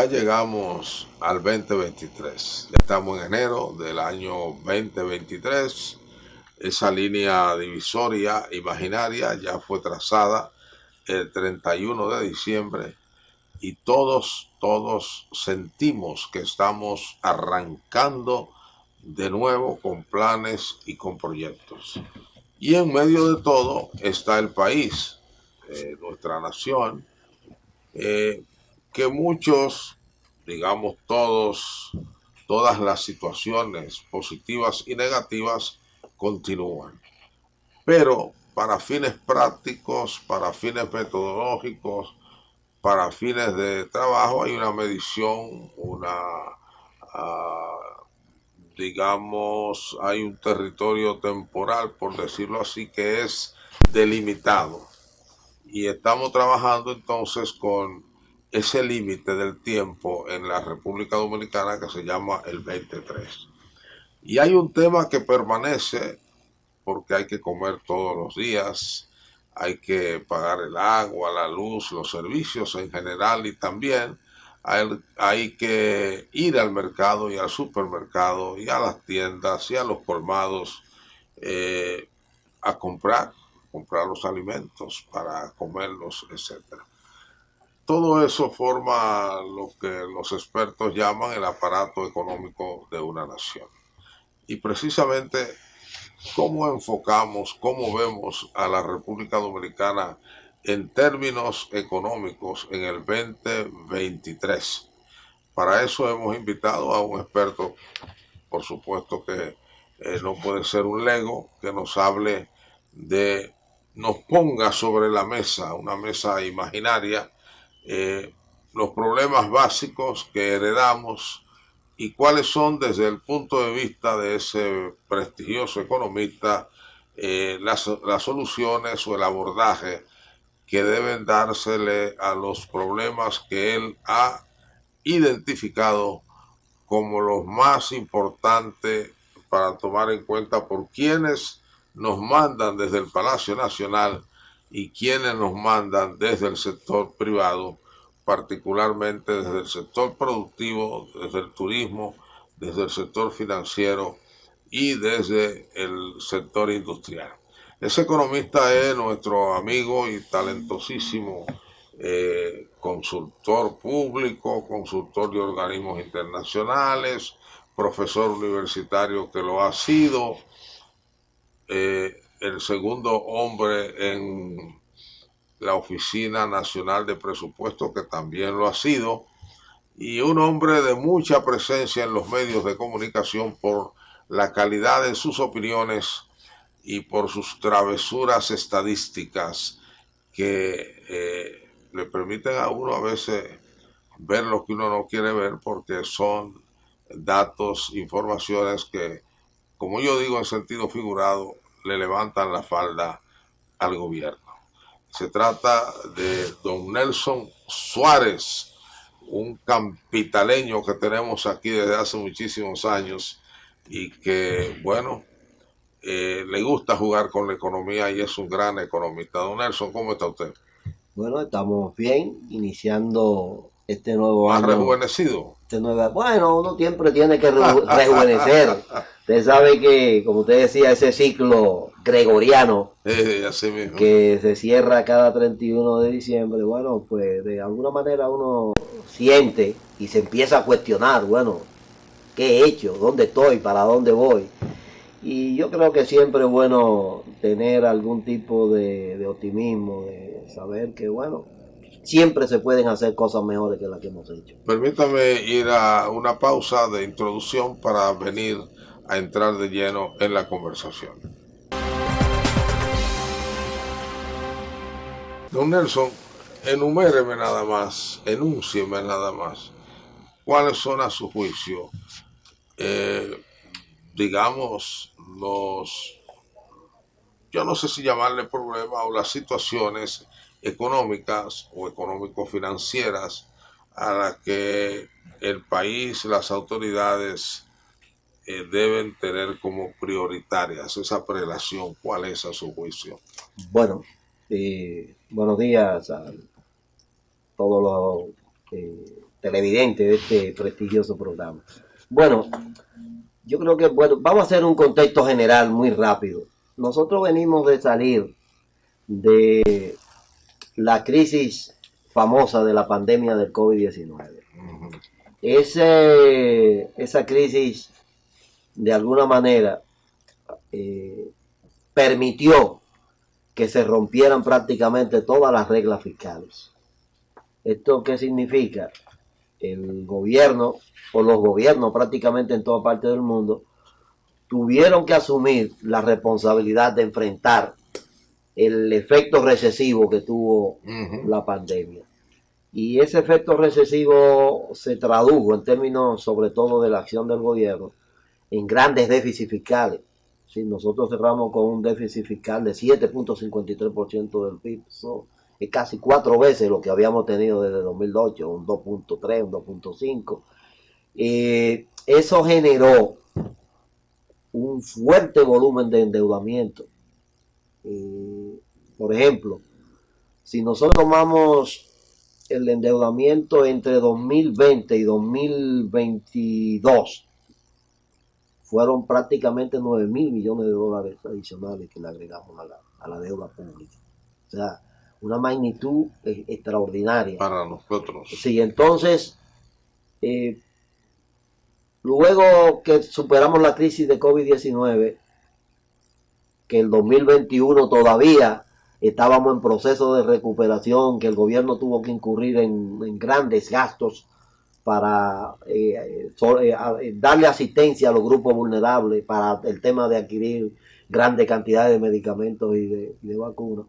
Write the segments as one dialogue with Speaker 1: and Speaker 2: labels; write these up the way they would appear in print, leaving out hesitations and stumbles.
Speaker 1: ya llegamos al 2023. Ya estamos en enero del año 2023. Esa línea divisoria imaginaria ya fue trazada el 31 de diciembre y todos sentimos que estamos arrancando de nuevo con planes y con proyectos. Y en medio de todo está el país, nuestra nación, que muchos, digamos todas las situaciones positivas y negativas continúan. Pero para fines prácticos, para fines metodológicos, para fines de trabajo hay una medición, digamos, hay un territorio temporal, por decirlo así, que es delimitado. Y estamos trabajando entonces con ese límite del tiempo en la República Dominicana que se llama el 23. Y hay un tema que permanece porque hay que comer todos los días, hay que pagar el agua, la luz, los servicios en general y también hay que ir al mercado y al supermercado y a las tiendas y a los colmados a comprar los alimentos para comerlos, etcétera. Todo eso forma lo que los expertos llaman el aparato económico de una nación. Y precisamente cómo enfocamos, cómo vemos a la República Dominicana en términos económicos en el 2023. Para eso hemos invitado a un experto, por supuesto que no puede ser un lego, que nos hable nos ponga sobre la mesa, una mesa imaginaria, eh, los problemas básicos que heredamos y cuáles son desde el punto de vista de ese prestigioso economista las soluciones o el abordaje que deben dársele a los problemas que él ha identificado como los más importantes para tomar en cuenta por quienes nos mandan desde el Palacio Nacional y quienes nos mandan desde el sector privado, particularmente desde el sector productivo, desde el turismo, desde el sector financiero y desde el sector industrial. Ese economista es nuestro amigo y talentosísimo consultor público, consultor de organismos internacionales, profesor universitario que lo ha sido, el segundo hombre en la Oficina Nacional de Presupuestos, que también lo ha sido, y un hombre de mucha presencia en los medios de comunicación por la calidad de sus opiniones y por sus travesuras estadísticas que le permiten a uno a veces ver lo que uno no quiere ver porque son datos, informaciones que, como yo digo en sentido figurado, le levantan la falda al gobierno. Se trata de don Nelson Suárez, un capitaleño que tenemos aquí desde hace muchísimos años y que, bueno, le gusta jugar con la economía y es un gran economista. Don Nelson, ¿cómo está usted?
Speaker 2: Bueno, estamos bien, iniciando este nuevo
Speaker 1: Más
Speaker 2: año.
Speaker 1: rejuvenecido.
Speaker 2: Bueno, uno siempre tiene que rejuvenecer. Usted sabe que, como usted decía, ese ciclo gregoriano
Speaker 1: Así mismo.
Speaker 2: que se cierra cada 31 de diciembre, bueno, pues de alguna manera uno siente y se empieza a cuestionar, bueno, ¿qué he hecho? ¿Dónde estoy? ¿Para dónde voy? Y yo creo que siempre es bueno tener algún tipo de optimismo, de saber que, bueno, siempre se pueden hacer cosas mejores que las que hemos hecho.
Speaker 1: Permítame ir a una pausa de introducción para venir a entrar de lleno en la conversación. Don Nelson, enuméreme nada más, enúncieme nada más, cuáles son a su juicio, digamos, yo no sé si llamarle problemas o las situaciones económicas o económico-financieras a las que el país, las autoridades deben tener como prioritarias esa prelación. ¿Cuál es a su juicio?
Speaker 2: Bueno, buenos días a todos los televidentes de este prestigioso programa. Bueno, yo creo que, bueno, vamos a hacer un contexto general muy rápido. Nosotros venimos de salir de la crisis famosa de la pandemia del COVID-19. Esa crisis, de alguna manera, permitió que se rompieran prácticamente todas las reglas fiscales. ¿Esto qué significa? El gobierno, o los gobiernos prácticamente en toda parte del mundo, tuvieron que asumir la responsabilidad de enfrentar el efecto recesivo que tuvo la pandemia. Y ese efecto recesivo se tradujo en términos sobre todo de la acción del gobierno en grandes déficits fiscales. Sí, nosotros cerramos con un déficit fiscal de 7.53% del PIB. Eso es casi 4 veces lo que habíamos tenido desde 2008, un 2.3, un 2.5. Eso generó un fuerte volumen de endeudamiento. Por ejemplo, si nosotros tomamos el endeudamiento entre 2020 y 2022, fueron prácticamente 9.000 millones de dólares adicionales que le agregamos a la deuda pública. O sea, una magnitud extraordinaria.
Speaker 1: Para nosotros.
Speaker 2: Sí, entonces, luego que superamos la crisis de COVID-19, que el 2021 todavía estábamos en proceso de recuperación, que el gobierno tuvo que incurrir en grandes gastos para darle asistencia a los grupos vulnerables para el tema de adquirir grandes cantidades de medicamentos y de vacunas.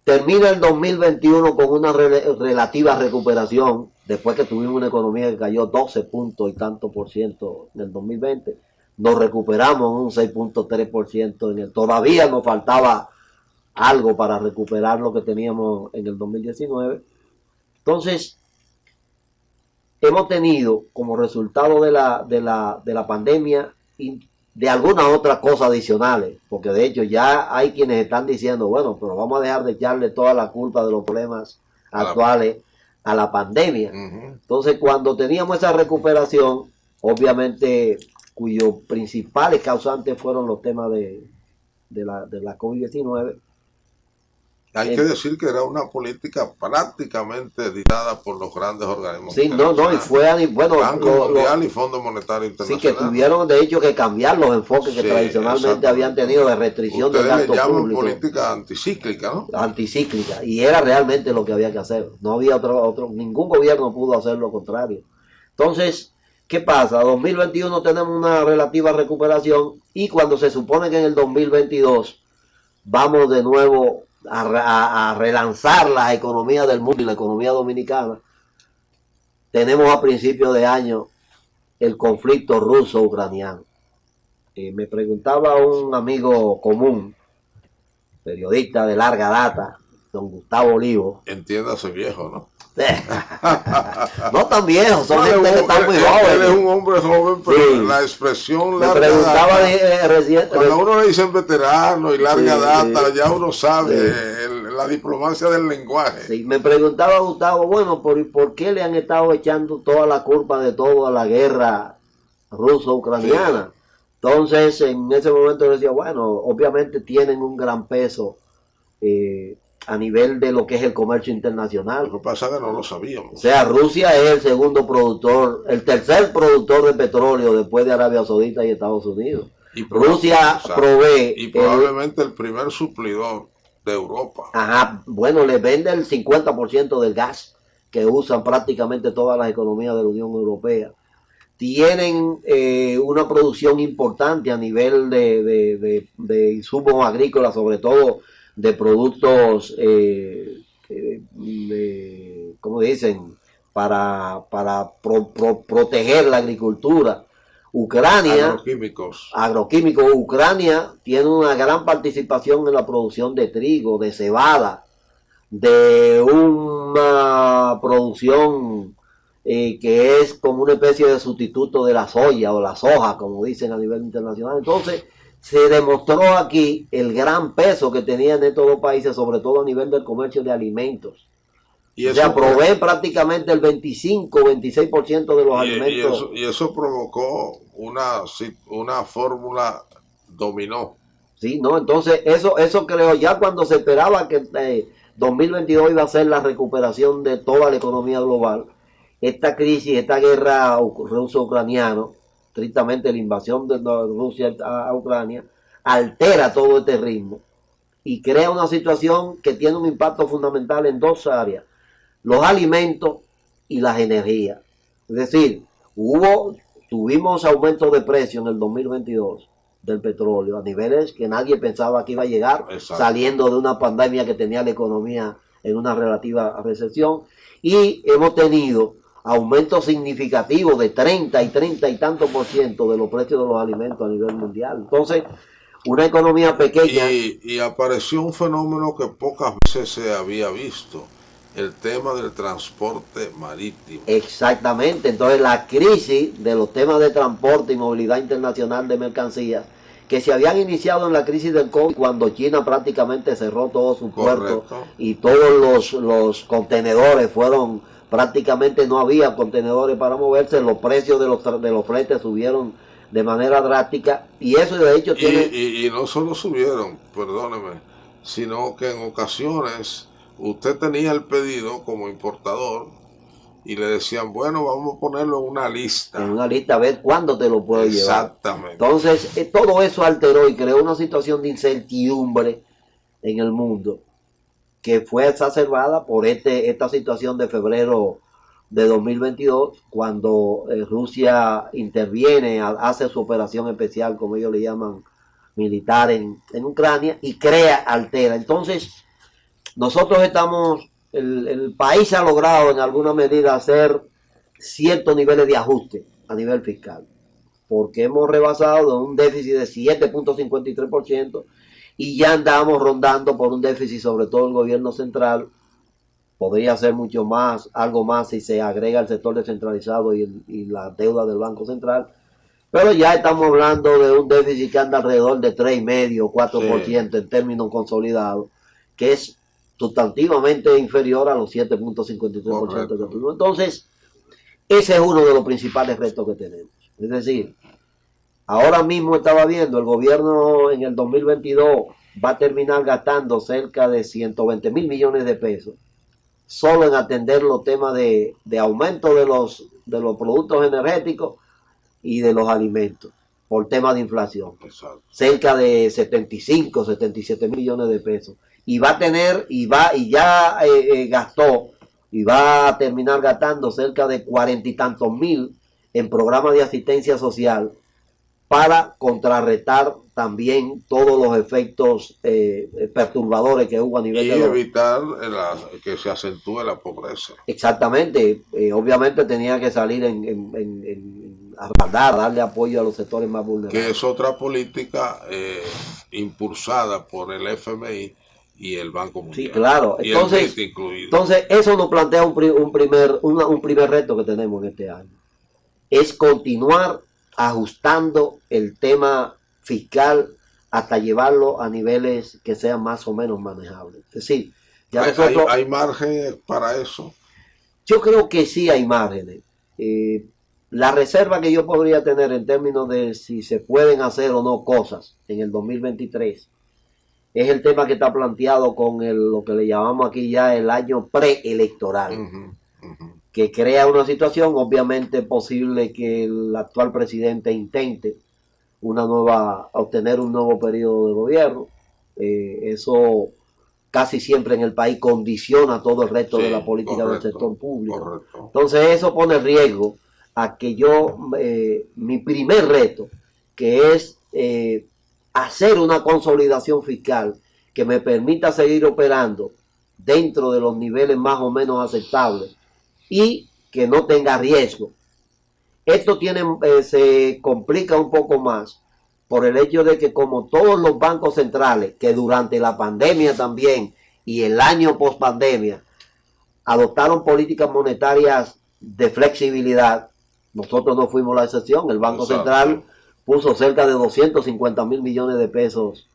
Speaker 2: Termina el 2021 con una relativa recuperación, después que tuvimos una economía que cayó 12 puntos y tanto por ciento en el 2020. Nos recuperamos un 6.3%. Todavía nos faltaba algo para recuperar lo que teníamos en el 2019. Entonces, hemos tenido como resultado de la pandemia y de algunas otras cosas adicionales, porque de hecho ya hay quienes están diciendo, bueno, pero vamos a dejar de echarle toda la culpa de los problemas actuales a la pandemia. Entonces, cuando teníamos esa recuperación, obviamente, cuyos principales causantes fueron los temas de la COVID-19.
Speaker 1: Hay que decir que era una política prácticamente dictada por los grandes organismos.
Speaker 2: Sí, no, y fue bueno,
Speaker 1: Banco Mundial y Fondo Monetario Internacional.
Speaker 2: Sí, que tuvieron de hecho que cambiar los enfoques que tradicionalmente habían tenido de restricción del gasto público. Ustedes le llaman
Speaker 1: política anticíclica, ¿no?
Speaker 2: Anticíclica, y era realmente lo que había que hacer. No había ningún gobierno pudo hacer lo contrario. Entonces, ¿qué pasa? 2021 tenemos una relativa recuperación y cuando se supone que en el 2022 vamos de nuevo a relanzar la economía del mundo y la economía dominicana, tenemos a principios de año el conflicto ruso-ucraniano. Me preguntaba un amigo común, periodista de larga data, don Gustavo Olivo.
Speaker 1: Entiéndase viejo, ¿no?
Speaker 2: No tan viejo, son gente que están muy jóvenes.
Speaker 1: Él es un hombre joven, pero sí, la expresión larga
Speaker 2: me preguntaba
Speaker 1: data, cuando uno le dicen veterano y larga data, ya uno sabe la diplomacia del lenguaje.
Speaker 2: Sí, me preguntaba Gustavo, bueno, ¿por qué le han estado echando toda la culpa de todo a la guerra ruso-ucraniana? Sí. Entonces, en ese momento yo decía, bueno, obviamente tienen un gran peso a nivel de lo que es el comercio internacional.
Speaker 1: Lo que pasa es que no lo sabíamos.
Speaker 2: O sea, Rusia es el segundo productor, el tercer productor de petróleo después de Arabia Saudita y Estados Unidos. Y Rusia provee...
Speaker 1: Y probablemente el primer suplidor de Europa.
Speaker 2: Ajá, bueno, le vende el 50% del gas que usan prácticamente todas las economías de la Unión Europea. Tienen una producción importante a nivel de insumos agrícolas, sobre todo de productos, ¿cómo dicen? Para proteger la agricultura. Ucrania, agroquímicos. Ucrania tiene una gran participación en la producción de trigo, de cebada, de una producción que es como una especie de sustituto de la soya o la soja, como dicen a nivel internacional. Entonces, se demostró aquí el gran peso que tenían estos dos países, sobre todo a nivel del comercio de alimentos.
Speaker 1: Y
Speaker 2: o sea, proveen prácticamente el 25-26% de los alimentos.
Speaker 1: Y eso provocó una fórmula dominó.
Speaker 2: Sí, ¿no? Entonces, eso creo, ya cuando se esperaba que 2022 iba a ser la recuperación de toda la economía global, esta crisis, esta guerra ruso-ucraniana, estrictamente la invasión de Rusia a Ucrania, altera todo este ritmo y crea una situación que tiene un impacto fundamental en dos áreas: los alimentos y las energías. Es decir, tuvimos aumento de precio en el 2022 del petróleo a niveles que nadie pensaba que iba a llegar. Exacto. Saliendo de una pandemia que tenía la economía en una relativa recesión, y hemos tenido aumentos significativos de 30 y tantos % de los precios de los alimentos a nivel mundial. Entonces, una economía pequeña.
Speaker 1: Y apareció un fenómeno que pocas veces se había visto: el tema del transporte marítimo.
Speaker 2: Exactamente. Entonces, la crisis de los temas de transporte y movilidad internacional de mercancías, que se habían iniciado en la crisis del COVID, cuando China prácticamente cerró todos sus puertos y todos los contenedores fueron, prácticamente no había contenedores para moverse, los precios de los fletes subieron de manera drástica, y eso de hecho tiene...
Speaker 1: Y no solo subieron, perdóneme, sino que en ocasiones usted tenía el pedido como importador y le decían, bueno, vamos a ponerlo en una lista.
Speaker 2: En una lista, a ver cuándo te lo puedo llevar.
Speaker 1: Exactamente.
Speaker 2: Entonces, todo eso alteró y creó una situación de incertidumbre en el mundo, que fue exacerbada por esta situación de febrero de 2022, cuando Rusia interviene, hace su operación especial, como ellos le llaman, militar en Ucrania, y altera. Entonces, nosotros el país ha logrado en alguna medida hacer ciertos niveles de ajuste a nivel fiscal, porque hemos rebasado un déficit de 7.53% y ya andamos rondando por un déficit, sobre todo el gobierno central. Podría ser mucho más, algo más si se agrega el sector descentralizado y la deuda del Banco Central, pero ya estamos hablando de un déficit que anda alrededor de 3,5 4% sí, en términos consolidados, que es sustantivamente inferior a los 7.53% de PIB. Entonces, ese es uno de los principales retos que tenemos. Es decir, ahora mismo estaba viendo, el gobierno en el 2022 va a terminar gastando cerca de 120 mil millones de pesos solo en atender los temas de aumento de los productos energéticos y de los alimentos por tema de inflación. Exacto. Cerca de 75, 77 millones de pesos. Y va a tener, y ya gastó, y va a terminar gastando cerca de 40 y tantos mil en programas de asistencia social para contrarrestar también todos los efectos perturbadores que hubo a nivel
Speaker 1: de... Y evitar que se acentúe la pobreza.
Speaker 2: Exactamente. Obviamente tenía que salir a darle apoyo a los sectores más vulnerables.
Speaker 1: Que es otra política impulsada por el FMI y el Banco Mundial.
Speaker 2: Sí, claro. Entonces eso nos plantea un primer reto que tenemos en este año. Es continuar ajustando el tema fiscal hasta llevarlo a niveles que sean más o menos manejables. Es decir, ya
Speaker 1: ¿Hay márgenes para eso?
Speaker 2: Yo creo que sí hay márgenes. La reserva que yo podría tener en términos de si se pueden hacer o no cosas en el 2023 es el tema que está planteado con lo que le llamamos aquí ya el año preelectoral, que crea una situación obviamente posible que el actual presidente intente obtener un nuevo periodo de gobierno. Eso casi siempre en el país condiciona todo el resto de la política del sector público. Correcto. Entonces eso pone riesgo a que mi primer reto, que es hacer una consolidación fiscal que me permita seguir operando dentro de los niveles más o menos aceptables y que no tenga riesgo. Esto se complica un poco más por el hecho de que, como todos los bancos centrales que durante la pandemia también y el año post pandemia adoptaron políticas monetarias de flexibilidad, nosotros no fuimos la excepción. El Banco Central puso cerca de 250 mil millones de pesos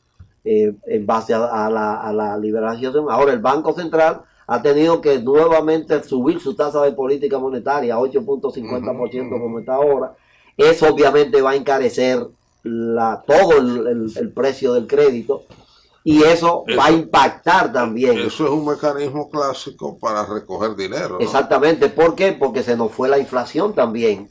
Speaker 2: en base a la liberación. Ahora el Banco Central ha tenido que nuevamente subir su tasa de política monetaria a 8.50% como está ahora. Eso obviamente va a encarecer todo el precio del crédito y eso va a impactar también.
Speaker 1: Eso es un mecanismo clásico para recoger dinero, ¿no?
Speaker 2: Exactamente. ¿Por qué? Porque se nos fue la inflación también.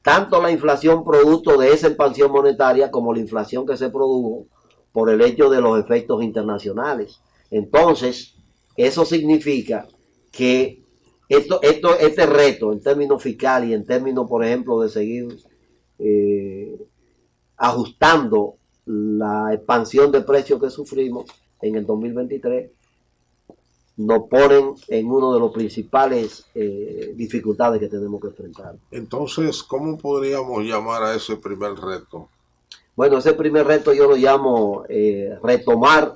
Speaker 2: Tanto la inflación producto de esa expansión monetaria como la inflación que se produjo por el hecho de los efectos internacionales. Entonces, eso significa que este reto en términos fiscales y en términos, por ejemplo, de seguir ajustando la expansión de precios que sufrimos en el 2023, nos ponen en uno de los principales dificultades que tenemos que enfrentar.
Speaker 1: Entonces, ¿cómo podríamos llamar a ese primer reto?
Speaker 2: Bueno, ese primer reto yo lo llamo retomar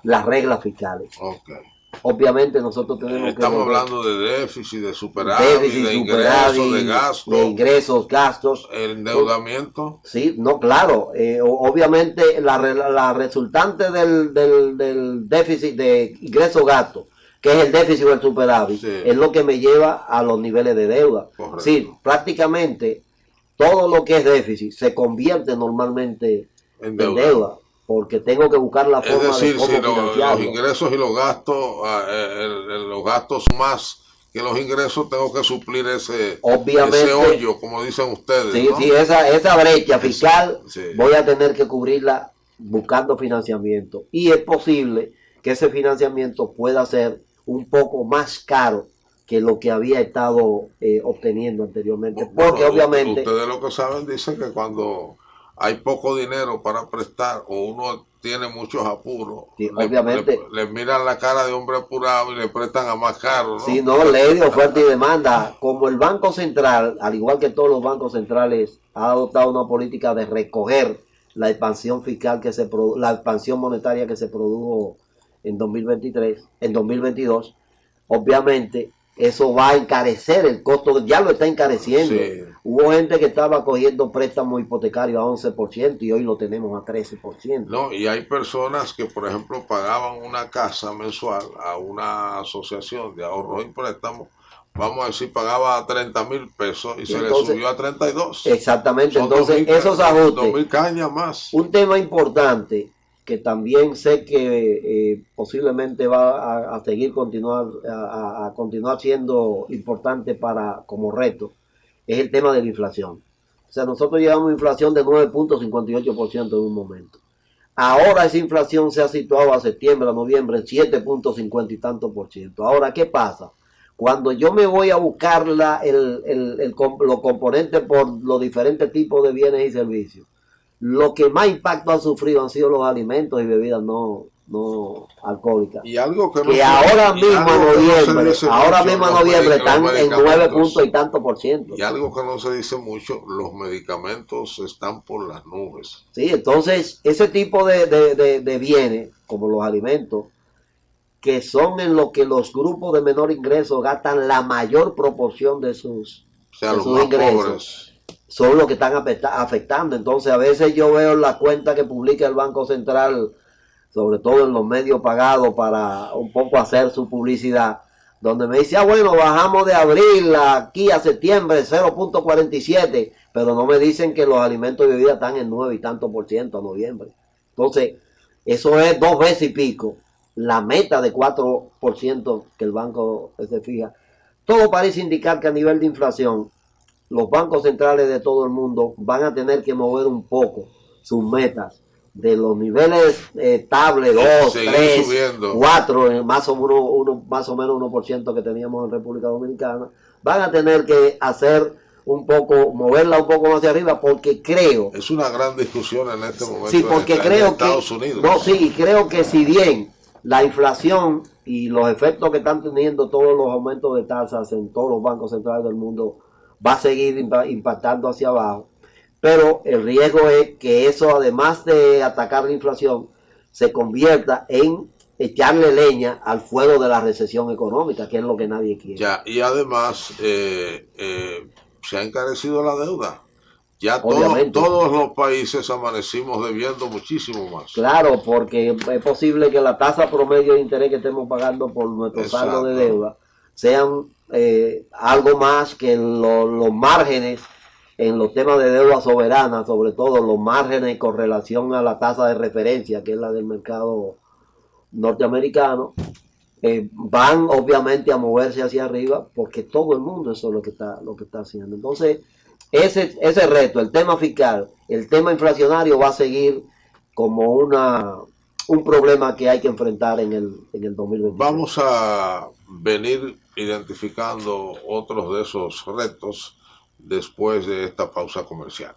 Speaker 2: las reglas fiscales.
Speaker 1: Okay.
Speaker 2: Obviamente nosotros tenemos
Speaker 1: estamos hablando de déficit, de superávit, de ingresos, de gastos.
Speaker 2: De ingresos, gastos.
Speaker 1: El endeudamiento.
Speaker 2: Sí, no, claro. Obviamente la resultante del déficit de ingresos-gastos, que es el déficit o el superávit, sí, es lo que me lleva a los niveles de deuda. Correcto. Sí, prácticamente todo lo que es déficit se convierte normalmente en deuda. Porque tengo que buscar la forma
Speaker 1: de cómo
Speaker 2: financiarlo.
Speaker 1: Los ingresos y los gastos más que los ingresos, tengo que suplir ese hoyo, como dicen ustedes.
Speaker 2: Sí, ¿no? Sí, esa brecha fiscal sí, voy a tener que cubrirla buscando financiamiento. Y es posible que ese financiamiento pueda ser un poco más caro que lo que había estado obteniendo anteriormente. Porque obviamente...
Speaker 1: Ustedes lo que saben, dicen que cuando hay poco dinero para prestar o uno tiene muchos apuros,
Speaker 2: sí, obviamente
Speaker 1: le miran la cara de hombre apurado y le prestan a más caro, ¿no?
Speaker 2: Sí, no, ley de oferta y demanda. Como el Banco Central, al igual que todos los bancos centrales, ha adoptado una política de recoger la expansión fiscal la expansión monetaria que se produjo en 2023, en 2022, obviamente eso va a encarecer el costo, ya lo está encareciendo. Sí. Hubo gente que estaba cogiendo préstamos hipotecarios a 11% y hoy lo tenemos a 13%.
Speaker 1: No, y hay personas que, por ejemplo, pagaban una casa mensual a una asociación de ahorros y préstamos, vamos a decir, pagaba 30,000 pesos y se le subió a 32.
Speaker 2: Exactamente, entonces esos ajustes.
Speaker 1: 2,000 cañas más.
Speaker 2: Un tema importante que también sé que posiblemente va a continuar siendo importante como reto, es el tema de la inflación. O sea, nosotros llevamos inflación de 9.58% en un momento. Ahora esa inflación se ha situado a septiembre, a noviembre en 7.50 y tanto %. Ahora, ¿qué pasa? Cuando yo me voy a buscar los componentes por los diferentes tipos de bienes y servicios, lo que más impacto han sufrido han sido los alimentos y bebidas no alcohólicas.
Speaker 1: Y algo que
Speaker 2: ahora mismo en noviembre están en 9 puntos y tanto %.
Speaker 1: Y algo que no se dice mucho, los medicamentos están por las nubes.
Speaker 2: Sí, entonces ese tipo de bienes, como los alimentos, que son en lo que los grupos de menor ingreso gastan la mayor proporción de sus ingresos. Pobres. Son los que están afectando. Entonces a veces yo veo la cuenta que publica el Banco Central, sobre todo en los medios pagados para un poco hacer su publicidad, donde me dice, bueno, bajamos de abril aquí a septiembre 0.47, pero no me dicen que los alimentos y bebidas están en 9 y tanto % a noviembre. Entonces, eso es 2 veces y pico la meta de 4% que el banco se fija. Todo parece indicar que a nivel de inflación, los bancos centrales de todo el mundo van a tener que mover un poco sus metas de los niveles estables, 2, 3, 4, más o menos 1% que teníamos en República Dominicana, van a tener que moverla un poco más hacia arriba, porque creo...
Speaker 1: Es una gran discusión en este momento.
Speaker 2: Sí, porque creo que... Estados Unidos. No, sí, creo que si bien la inflación y los efectos que están teniendo todos los aumentos de tasas en todos los bancos centrales del mundo va a seguir impactando hacia abajo, pero el riesgo es que eso, además de atacar la inflación, se convierta en echarle leña al fuego de la recesión económica, que es lo que nadie quiere.
Speaker 1: Ya, y además se ha encarecido la deuda. Ya
Speaker 2: obviamente.
Speaker 1: todos los países amanecimos debiendo muchísimo más.
Speaker 2: Claro, porque es posible que la tasa promedio de interés que estemos pagando por nuestro saldo de
Speaker 1: Exacto.
Speaker 2: deuda sean algo más que los márgenes en los temas de deuda soberana, sobre todo los márgenes con relación a la tasa de referencia, que es la del mercado norteamericano, van obviamente a moverse hacia arriba porque todo el mundo eso es lo que está haciendo. Entonces, ese reto, el tema fiscal, el tema inflacionario va a seguir como un problema que hay que enfrentar en el 2026.
Speaker 1: Vamos a venir identificando otros de esos retos después de esta pausa comercial.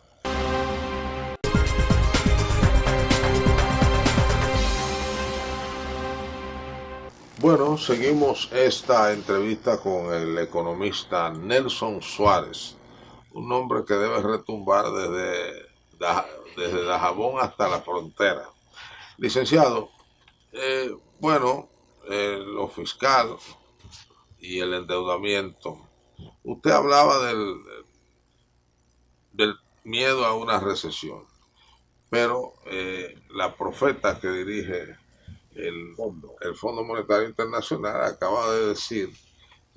Speaker 1: Bueno, seguimos esta entrevista con el economista Nelson Suárez, un nombre que debe retumbar desde Dajabón hasta la frontera. Licenciado, bueno, lo fiscal y el endeudamiento. Usted hablaba del miedo a una recesión, pero la profeta que dirige el, el Fondo Monetario Internacional acaba de decir,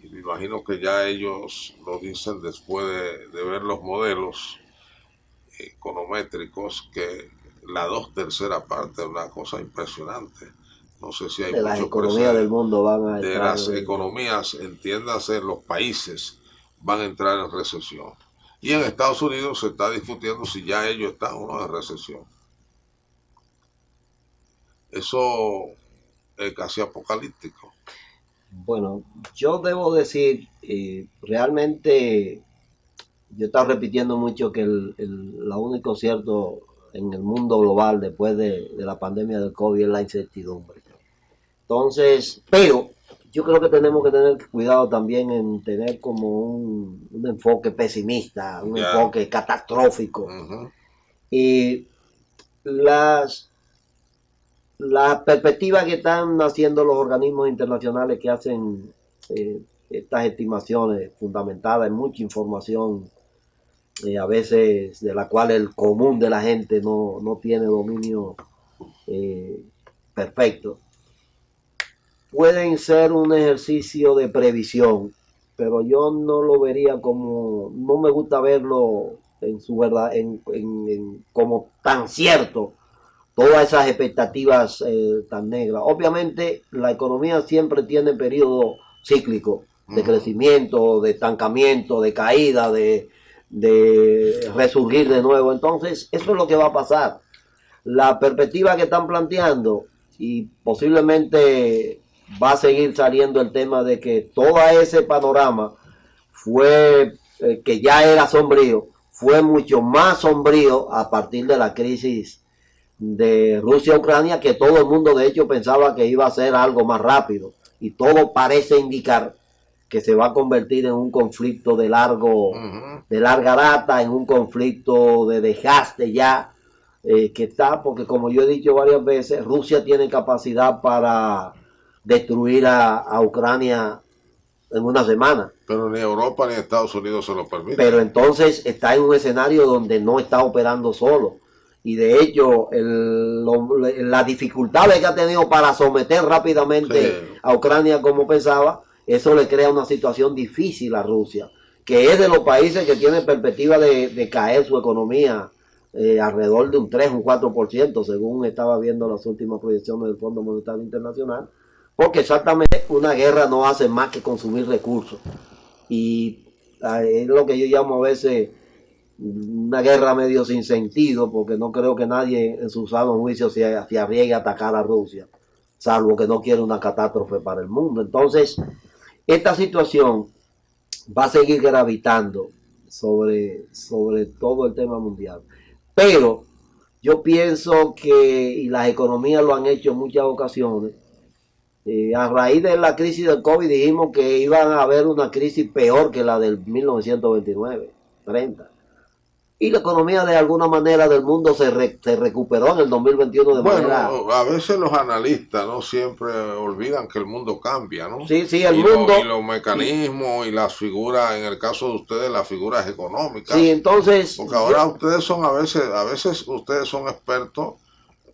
Speaker 1: y me imagino que ya ellos lo dicen después de ver los modelos econométricos, que la 2/3 parte es una cosa impresionante. No sé si hay
Speaker 2: De las
Speaker 1: mucho
Speaker 2: economías del mundo van a
Speaker 1: de
Speaker 2: entrar
Speaker 1: las economías, entiéndase, los países van a entrar en recesión. Y en Estados Unidos se está discutiendo si ya ellos están o no en recesión. Eso es casi apocalíptico.
Speaker 2: Bueno, yo debo decir, realmente yo he estado repitiendo mucho que lo único cierto en el mundo global después de la pandemia del COVID es la incertidumbre. Entonces, pero yo creo que tenemos que tener cuidado también en tener como un enfoque pesimista, un
Speaker 1: Ya.
Speaker 2: enfoque catastrófico.
Speaker 1: Ujú.
Speaker 2: Y las perspectivas que están haciendo los organismos internacionales que hacen estas estimaciones fundamentadas en mucha información, a veces de la cual el común de la gente no tiene dominio eh, perfecto, pueden ser un ejercicio de previsión, pero yo no lo vería como, no me gusta verlo en su verdad, como tan cierto, todas esas expectativas tan negras. Obviamente la economía siempre tiene periodos cíclicos de crecimiento, de estancamiento, de caída, de resurgir de nuevo. Entonces, eso es lo que va a pasar. La perspectiva que están planteando, y posiblemente va a seguir saliendo el tema de que todo ese panorama fue, que ya era sombrío, fue mucho más sombrío a partir de la crisis de Rusia-Ucrania, que todo el mundo de hecho pensaba que iba a ser algo más rápido, y todo parece indicar que se va a convertir en un conflicto de larga data, en un conflicto de desgaste ya, que está, porque como yo he dicho varias veces, Rusia tiene capacidad para destruir a Ucrania en una semana.
Speaker 1: Pero ni Europa ni Estados Unidos se lo permiten.
Speaker 2: Pero entonces está en un escenario donde no está operando solo. Y de hecho, las dificultades que ha tenido para someter rápidamente a Ucrania como pensaba, eso le crea una situación difícil a Rusia, que es de los países que tienen perspectiva de caer su economía alrededor de un 3, un 4%, según estaba viendo las últimas proyecciones del Fondo Monetario Internacional, porque exactamente una guerra no hace más que consumir recursos. Y es lo que yo llamo a veces una guerra medio sin sentido, porque no creo que nadie en su sano juicio se arriesgue a atacar a Rusia, salvo que no quiera una catástrofe para el mundo. Entonces, esta situación va a seguir gravitando sobre todo el tema mundial. Pero yo pienso que, y las economías lo han hecho en muchas ocasiones, a raíz de la crisis del COVID dijimos que iban a haber una crisis peor que la del 1929, 30. y la economía de alguna manera del mundo se recuperó en el 2021 de
Speaker 1: Bueno,
Speaker 2: manera...
Speaker 1: a veces los analistas no siempre olvidan que el mundo cambia, ¿no?
Speaker 2: Sí, sí, el
Speaker 1: Y,
Speaker 2: mundo...
Speaker 1: y los mecanismos y las figuras, en el caso de ustedes, las figuras
Speaker 2: Sí,
Speaker 1: económicas,
Speaker 2: entonces...
Speaker 1: porque ahora ustedes son a veces ustedes son expertos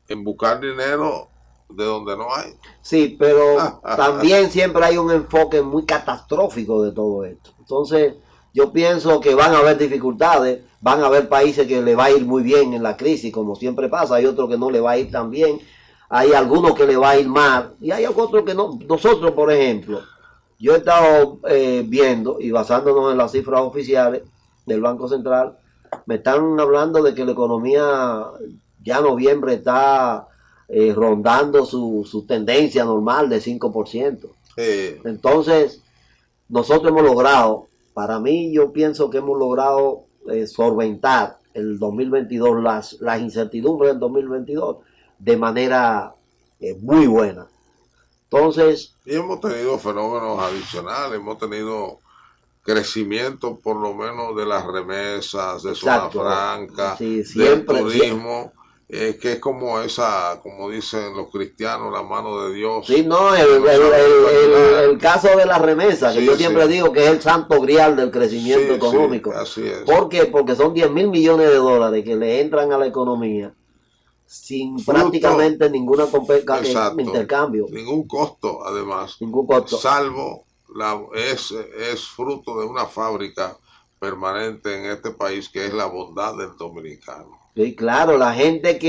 Speaker 1: en buscar dinero de donde no hay.
Speaker 2: Sí, pero también siempre hay un enfoque muy catastrófico de todo esto. Entonces, yo pienso que van a haber dificultades, van a haber países que le va a ir muy bien en la crisis, como siempre pasa, hay otros que no le va a ir tan bien, hay algunos que le va a ir mal, y hay otros que no. Nosotros, por ejemplo, yo he estado viendo y basándonos en las cifras oficiales del Banco Central, me están hablando de que la economía ya en noviembre está rondando su tendencia normal de 5%. Entonces, nosotros hemos logrado, para mí yo pienso que hemos logrado solventar el 2022, las incertidumbres del 2022 de manera muy buena. Entonces...
Speaker 1: Y hemos tenido fenómenos adicionales, hemos tenido crecimiento por lo menos de las remesas, de zona franca,
Speaker 2: sí,
Speaker 1: del turismo, que es como esa, como dicen los cristianos, la mano de Dios.
Speaker 2: Sí, no, el caso de la remesa, que yo siempre digo que es el santo grial del crecimiento económico.
Speaker 1: Sí, así es.
Speaker 2: ¿Por qué? Porque son 10 mil millones de dólares que le entran a la economía sin prácticamente ninguna intercambio.
Speaker 1: Ningún costo, además.
Speaker 2: Ningún costo.
Speaker 1: Salvo es fruto de una fábrica permanente en este país que es la bondad del dominicano.
Speaker 2: Sí, claro, la gente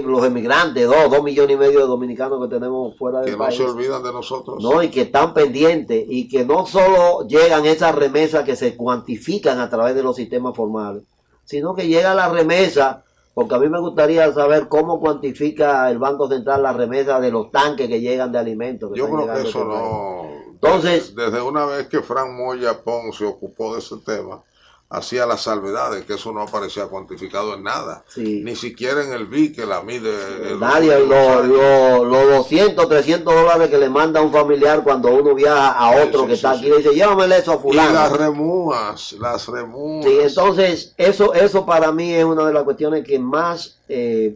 Speaker 2: los emigrantes, 2 millones y medio de dominicanos que tenemos fuera del país.
Speaker 1: Que no se olvidan de nosotros.
Speaker 2: No, y que están pendientes y que no solo llegan esas remesas que se cuantifican a través de los sistemas formales, sino que llega la remesa, porque a mí me gustaría saber cómo cuantifica el Banco Central la remesa de los tanques que llegan de alimentos.
Speaker 1: Yo creo que eso no...
Speaker 2: Entonces,
Speaker 1: desde una vez que Frank Moya Pons se ocupó de ese tema, hacía las salvedades, que eso no aparecía cuantificado en nada, ni siquiera en el BI que la mide.
Speaker 2: Nadie, los 200, 300 dólares que le manda un familiar cuando uno viaja a otro que está aquí, le dice, llévamele eso a fulano.
Speaker 1: Y las remúas.
Speaker 2: Sí, entonces, eso para mí es una de las cuestiones que más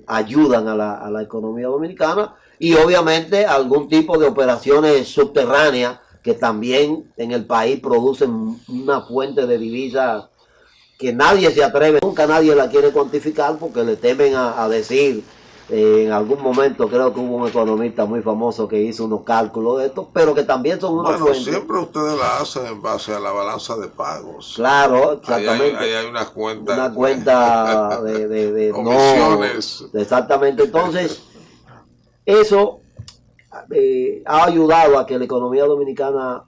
Speaker 2: ayudan a la economía dominicana, y obviamente algún tipo de operaciones subterráneas que también en el país producen una fuente de divisas que nadie se atreve, nunca nadie la quiere cuantificar porque le temen a decir, en algún momento creo que hubo un economista muy famoso que hizo unos cálculos de esto, pero que también son una fuente.
Speaker 1: Siempre ustedes la hacen en base a la balanza de pagos.
Speaker 2: Claro, exactamente.
Speaker 1: Ahí hay una cuenta.
Speaker 2: Una cuenta de
Speaker 1: omisiones.
Speaker 2: No, exactamente. Entonces, eso ha ayudado a que la economía dominicana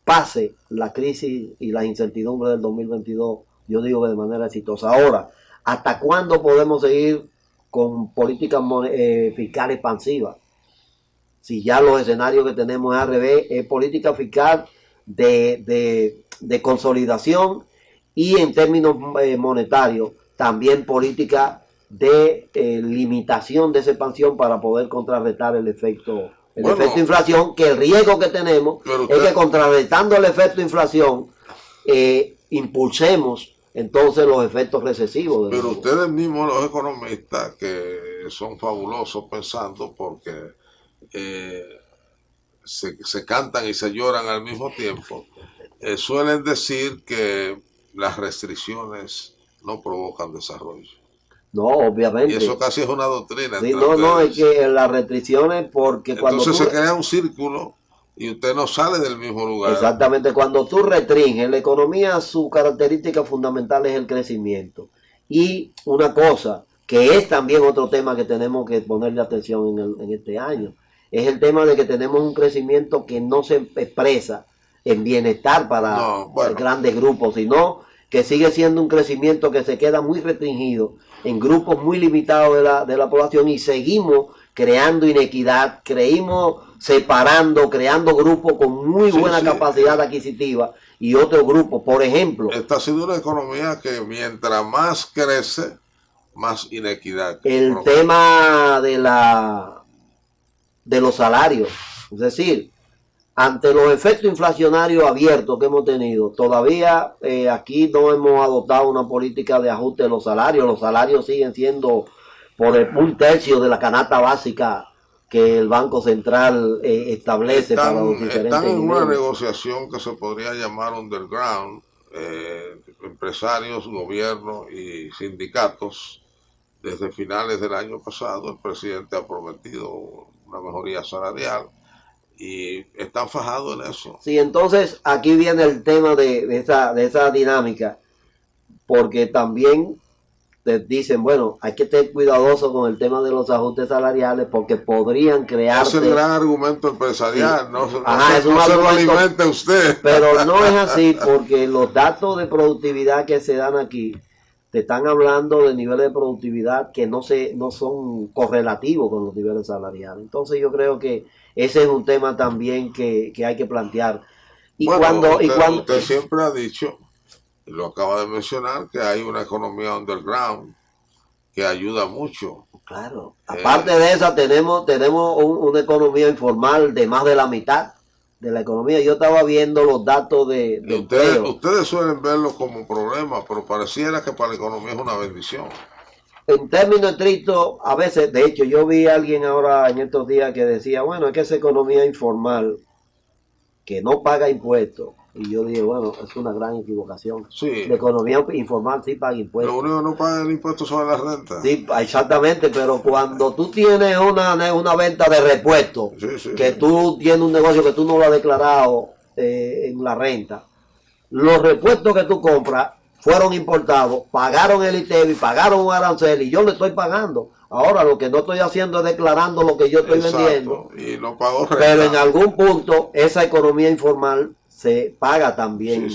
Speaker 2: pase la crisis y la incertidumbre del 2022, yo digo que de manera exitosa. Ahora, ¿hasta cuándo podemos seguir con políticas fiscales expansivas? Si ya los escenarios que tenemos es al revés, es política fiscal de consolidación, y en términos monetarios, también política de limitación de esa expansión para poder contrarrestar el efecto inflación, que el riesgo que tenemos es que contrarrestando el efecto inflación impulsemos entonces los efectos recesivos.
Speaker 1: Pero ustedes mismos, los economistas, que son fabulosos pensando, porque se cantan y se lloran al mismo tiempo, suelen decir que las restricciones no provocan desarrollo.
Speaker 2: No, obviamente.
Speaker 1: Y eso casi es una doctrina.
Speaker 2: Sí, no, es que las restricciones, porque cuando
Speaker 1: entonces se crea un círculo y usted no sale del mismo lugar.
Speaker 2: Exactamente, cuando tú restringes la economía, su característica fundamental es el crecimiento. Y una cosa, que es también otro tema que tenemos que ponerle atención en este año, es el tema de que tenemos un crecimiento que no se expresa en bienestar para grandes grupos, sino que sigue siendo un crecimiento que se queda muy restringido en grupos muy limitados de la población, y seguimos creando inequidad, creando grupos con muy buena capacidad adquisitiva y otros grupos, por ejemplo.
Speaker 1: Esta ha sido una economía que mientras más crece, más inequidad.
Speaker 2: El tema de los salarios, es decir, ante los efectos inflacionarios abiertos que hemos tenido, todavía aquí no hemos adoptado una política de ajuste de los salarios. Los salarios siguen siendo por un tercio de la canasta básica que el Banco Central establece para los diferentes
Speaker 1: Están en una
Speaker 2: niveles.
Speaker 1: negociación que se podría llamar underground, empresarios, gobiernos y sindicatos. Desde finales del año pasado el presidente ha prometido una mejoría salarial y están fajados en eso.
Speaker 2: Sí, entonces aquí viene el tema de esa dinámica, porque también te dicen, bueno, hay que ser cuidadoso con el tema de los ajustes salariales porque podrían crearse...
Speaker 1: Es el gran argumento empresarial,
Speaker 2: Sí.
Speaker 1: no,
Speaker 2: Ajá,
Speaker 1: no se lo alimente usted.
Speaker 2: Pero no es así, porque los datos de productividad que se dan aquí te están hablando de niveles de productividad que no son correlativos con los niveles salariales. Entonces yo creo que ese es un tema también que hay que plantear. Y
Speaker 1: Bueno,
Speaker 2: cuando
Speaker 1: usted siempre ha dicho, y lo acaba de mencionar, que hay una economía underground que ayuda mucho.
Speaker 2: claro, aparte de esa tenemos una economía informal de más de la mitad de la economía. Yo estaba viendo los datos de empleo.
Speaker 1: Ustedes suelen verlo como un problema, pero pareciera que para la economía es una bendición.
Speaker 2: En términos estrictos, a veces, de hecho, yo vi a alguien ahora en estos días que decía, bueno, es que esa economía informal que no paga impuestos. Y yo dije, bueno, es una gran equivocación.
Speaker 1: Sí.
Speaker 2: La economía informal sí paga impuestos.
Speaker 1: Lo único que no paga es el impuesto sobre la renta.
Speaker 2: Sí, exactamente, pero cuando tú tienes una venta de repuestos, que tú tienes un negocio que tú no lo has declarado en la renta, los repuestos que tú compras fueron importados, pagaron el ITEVI, pagaron un arancel y yo le estoy pagando. Ahora lo que no estoy haciendo es declarando lo que yo estoy vendiendo.
Speaker 1: Y no pago renta.
Speaker 2: Pero en algún punto esa economía informal se paga también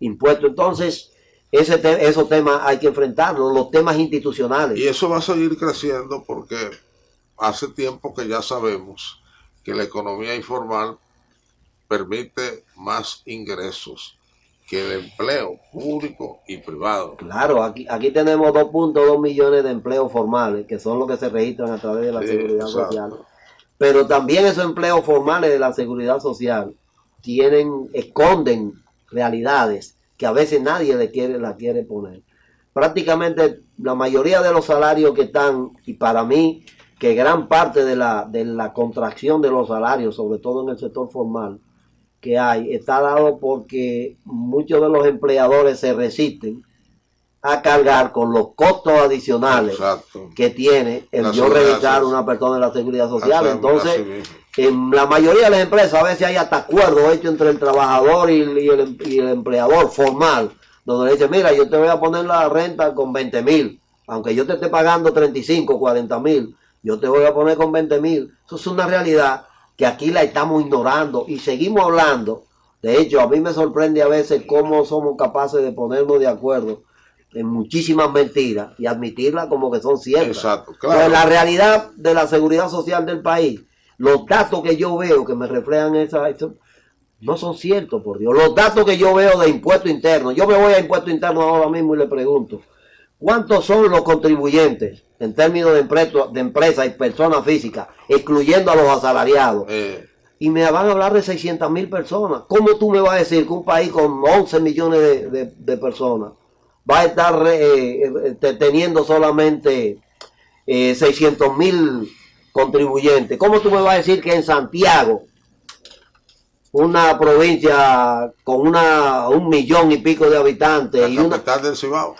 Speaker 2: impuestos. Entonces, esos temas hay que enfrentarlos, los temas institucionales.
Speaker 1: Y eso va a seguir creciendo porque hace tiempo que ya sabemos que la economía informal permite más ingresos que el empleo público y privado.
Speaker 2: Claro, aquí tenemos 2.2 millones de empleos formales, que son los que se registran a través de la seguridad social. Pero también esos empleos formales de la seguridad social esconden realidades que a veces nadie la quiere poner. Prácticamente la mayoría de los salarios que están, y para mí que gran parte de la contracción de los salarios, sobre todo en el sector formal que hay, está dado porque muchos de los empleadores se resisten a cargar con los costos adicionales que tiene el yo registrar una persona en la seguridad social. Entonces, en la mayoría de las empresas a veces hay hasta acuerdos hechos entre el trabajador y el empleador formal, donde le dice, mira, yo te voy a poner la renta con 20,000, aunque yo te esté pagando 35, 40,000, yo te voy a poner con 20,000. Eso es una realidad que aquí la estamos ignorando y seguimos hablando. De hecho, a mí me sorprende a veces cómo somos capaces de ponernos de acuerdo en muchísimas mentiras y admitirlas como que son ciertas.
Speaker 1: Exacto, claro.
Speaker 2: Pues la realidad de la seguridad social del país, los datos que yo veo que me reflejan eso no son ciertos, por Dios. Los datos que yo veo de impuesto interno, yo me voy a impuesto interno ahora mismo y le pregunto, ¿cuántos son los contribuyentes en términos de empresas y personas físicas, excluyendo a los asalariados? Y me van a hablar de 600,000 personas. ¿Cómo tú me vas a decir que un país con 11 millones de personas va a estar teniendo solamente 600,000 contribuyentes? ¿Cómo tú me vas a decir que en Santiago, una provincia con 1,000,000 y pico de habitantes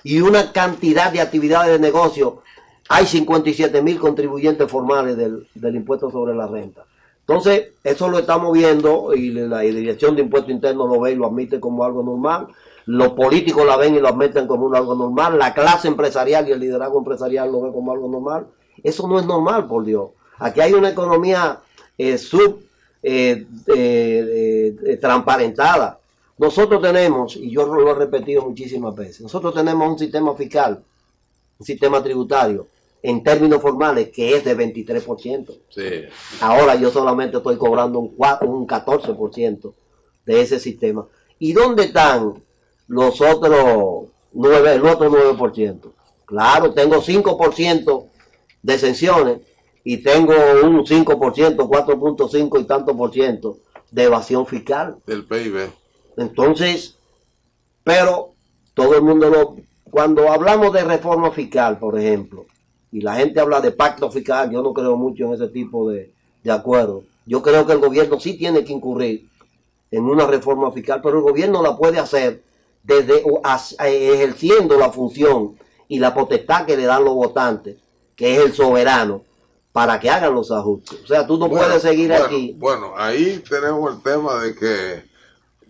Speaker 2: y una cantidad de actividades de negocio, hay 57,000 contribuyentes formales del impuesto sobre la renta? Entonces, eso lo estamos viendo y la Dirección de Impuestos Internos lo ve y lo admite como algo normal. Los políticos la ven y lo admiten como algo normal. La clase empresarial y el liderazgo empresarial lo ven como algo normal. Eso no es normal, por Dios. Aquí hay una economía transparentada. Nosotros tenemos, y yo lo he repetido muchísimas veces, nosotros tenemos un sistema fiscal, un sistema tributario, en términos formales, que es de 23%.
Speaker 1: Sí.
Speaker 2: Ahora yo solamente estoy cobrando un 14% de ese sistema. ¿Y dónde están los otros el otro 9%? Claro, tengo 5% de exenciones y tengo un 5%, 4.5 y tanto por ciento de evasión fiscal.
Speaker 1: Del PIB.
Speaker 2: Entonces, pero todo el mundo cuando hablamos de reforma fiscal, por ejemplo, y la gente habla de pacto fiscal, yo no creo mucho en ese tipo de acuerdos. Yo creo que el gobierno sí tiene que incurrir en una reforma fiscal, pero el gobierno la puede hacer desde ejerciendo la función y la potestad que le dan los votantes, que es el soberano, para que hagan los ajustes. O sea, tú no puedes seguir aquí.
Speaker 1: Bueno, ahí tenemos el tema de que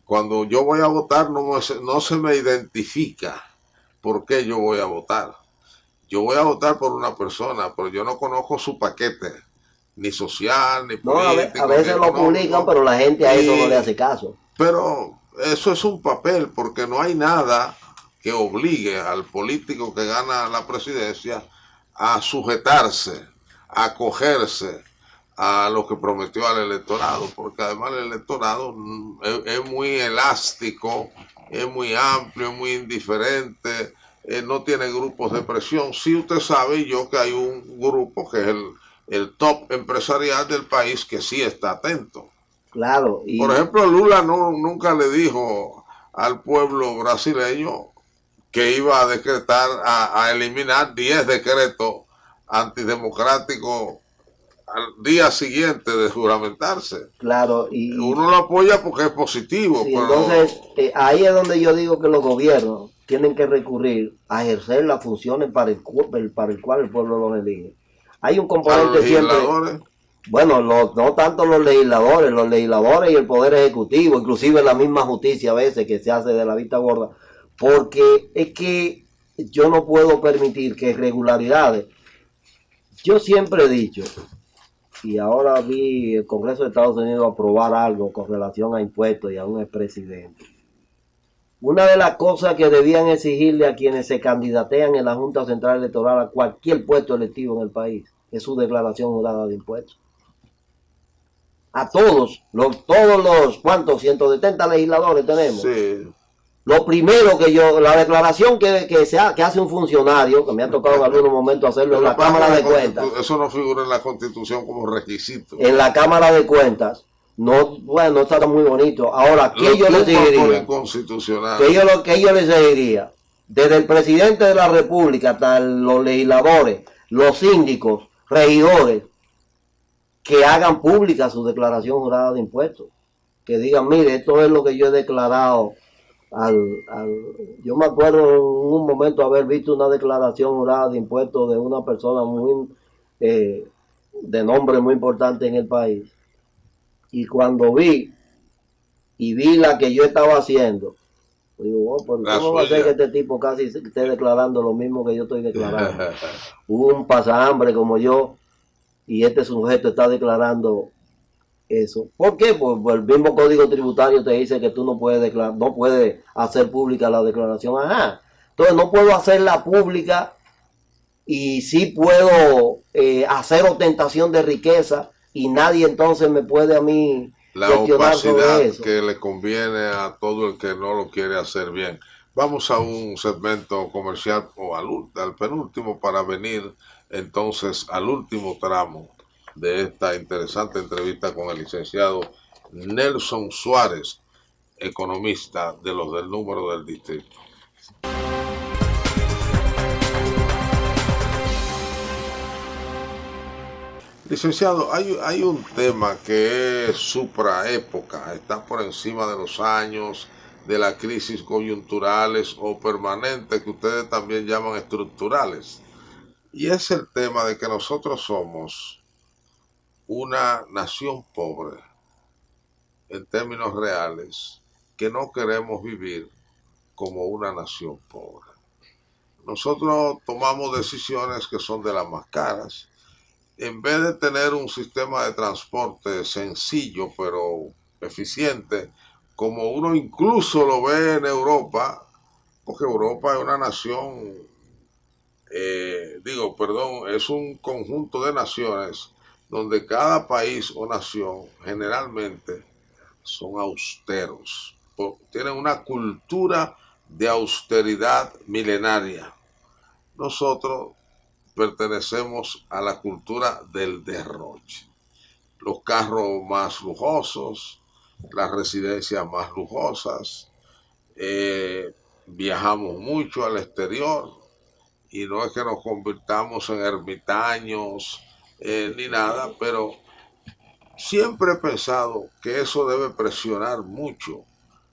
Speaker 1: cuando yo voy a votar no se me identifica por qué yo voy a votar. Yo voy a votar por una persona, pero yo no conozco su paquete, ni social, ni político.
Speaker 2: A veces lo publican, pero la gente a eso no le hace caso.
Speaker 1: Pero eso es un papel, porque no hay nada que obligue al político que gana la presidencia a sujetarse, a acogerse a lo que prometió al electorado, porque además el electorado es muy elástico, es muy amplio, es muy indiferente, no tiene grupos de presión. Sí, usted sabe, yo, que hay un grupo que es el top empresarial del país que sí está atento.
Speaker 2: Claro.
Speaker 1: Por ejemplo, Lula nunca le dijo al pueblo brasileño que iba a decretar, a eliminar 10 decretos antidemocráticos al día siguiente de juramentarse.
Speaker 2: Claro,
Speaker 1: uno lo apoya porque es positivo.
Speaker 2: Sí,
Speaker 1: pero...
Speaker 2: Entonces, ahí es donde yo digo que los gobiernos tienen que recurrir a ejercer las funciones para el cual el pueblo los elige. Hay un componente siempre... Bueno, no tanto los legisladores y el Poder Ejecutivo, inclusive la misma justicia a veces que se hace de la vista gorda, porque es que yo no puedo permitir que irregularidades. Yo siempre he dicho, y ahora vi el Congreso de Estados Unidos aprobar algo con relación a impuestos y a un expresidente. Una de las cosas que debían exigirle a quienes se candidatean en la Junta Central Electoral a cualquier puesto electivo en el país es su declaración jurada de impuestos. A todos los ¿cuántos? 170 legisladores tenemos.
Speaker 1: Sí.
Speaker 2: Lo primero que la declaración que hace un funcionario, que me ha tocado en algunos momentos hacerlo en la Cámara de Cuentas.
Speaker 1: Eso no figura en la Constitución como requisito.
Speaker 2: En la Cámara de Cuentas, no está muy bonito. Ahora, ¿qué yo les diría? ¿Qué yo les diría? Desde el presidente de la República hasta los legisladores, los síndicos, regidores, que hagan pública su declaración jurada de impuestos. Que digan, mire, esto es lo que yo he declarado. Yo me acuerdo en un momento haber visto una declaración jurada de impuestos de una persona muy de nombre muy importante en el país, y cuando vi la que yo estaba haciendo, digo, ¿cómo va a ser que este tipo casi esté declarando lo mismo que yo estoy declarando? Un pasahambre como yo, y este sujeto está declarando eso. ¿Por qué? Pues el mismo Código Tributario te dice que tú no puedes hacer pública la declaración. Ajá. Entonces no puedo hacerla pública y sí puedo hacer ostentación de riqueza, y nadie entonces me puede a mí
Speaker 1: la opacidad que le conviene a todo el que no lo quiere hacer bien. Vamos a un segmento comercial o al penúltimo para venir entonces al último tramo de esta interesante entrevista con el licenciado Nelson Suárez, economista de los del número del distrito. Licenciado, hay un tema que es supraépoca, está por encima de los años, de las crisis coyunturales o permanentes que ustedes también llaman estructurales. Y es el tema de que nosotros somos una nación pobre, en términos reales, que no queremos vivir como una nación pobre. Nosotros tomamos decisiones que son de las más caras. En vez de tener un sistema de transporte sencillo pero eficiente, como uno incluso lo ve en Europa, porque Europa es una nación, es un conjunto de naciones donde cada país o nación generalmente son austeros, tienen una cultura de austeridad milenaria. Nosotros pertenecemos a la cultura del derroche. Los carros más lujosos, las residencias más lujosas, viajamos mucho al exterior y no es que nos convirtamos en ermitaños ni nada, pero siempre he pensado que eso debe presionar mucho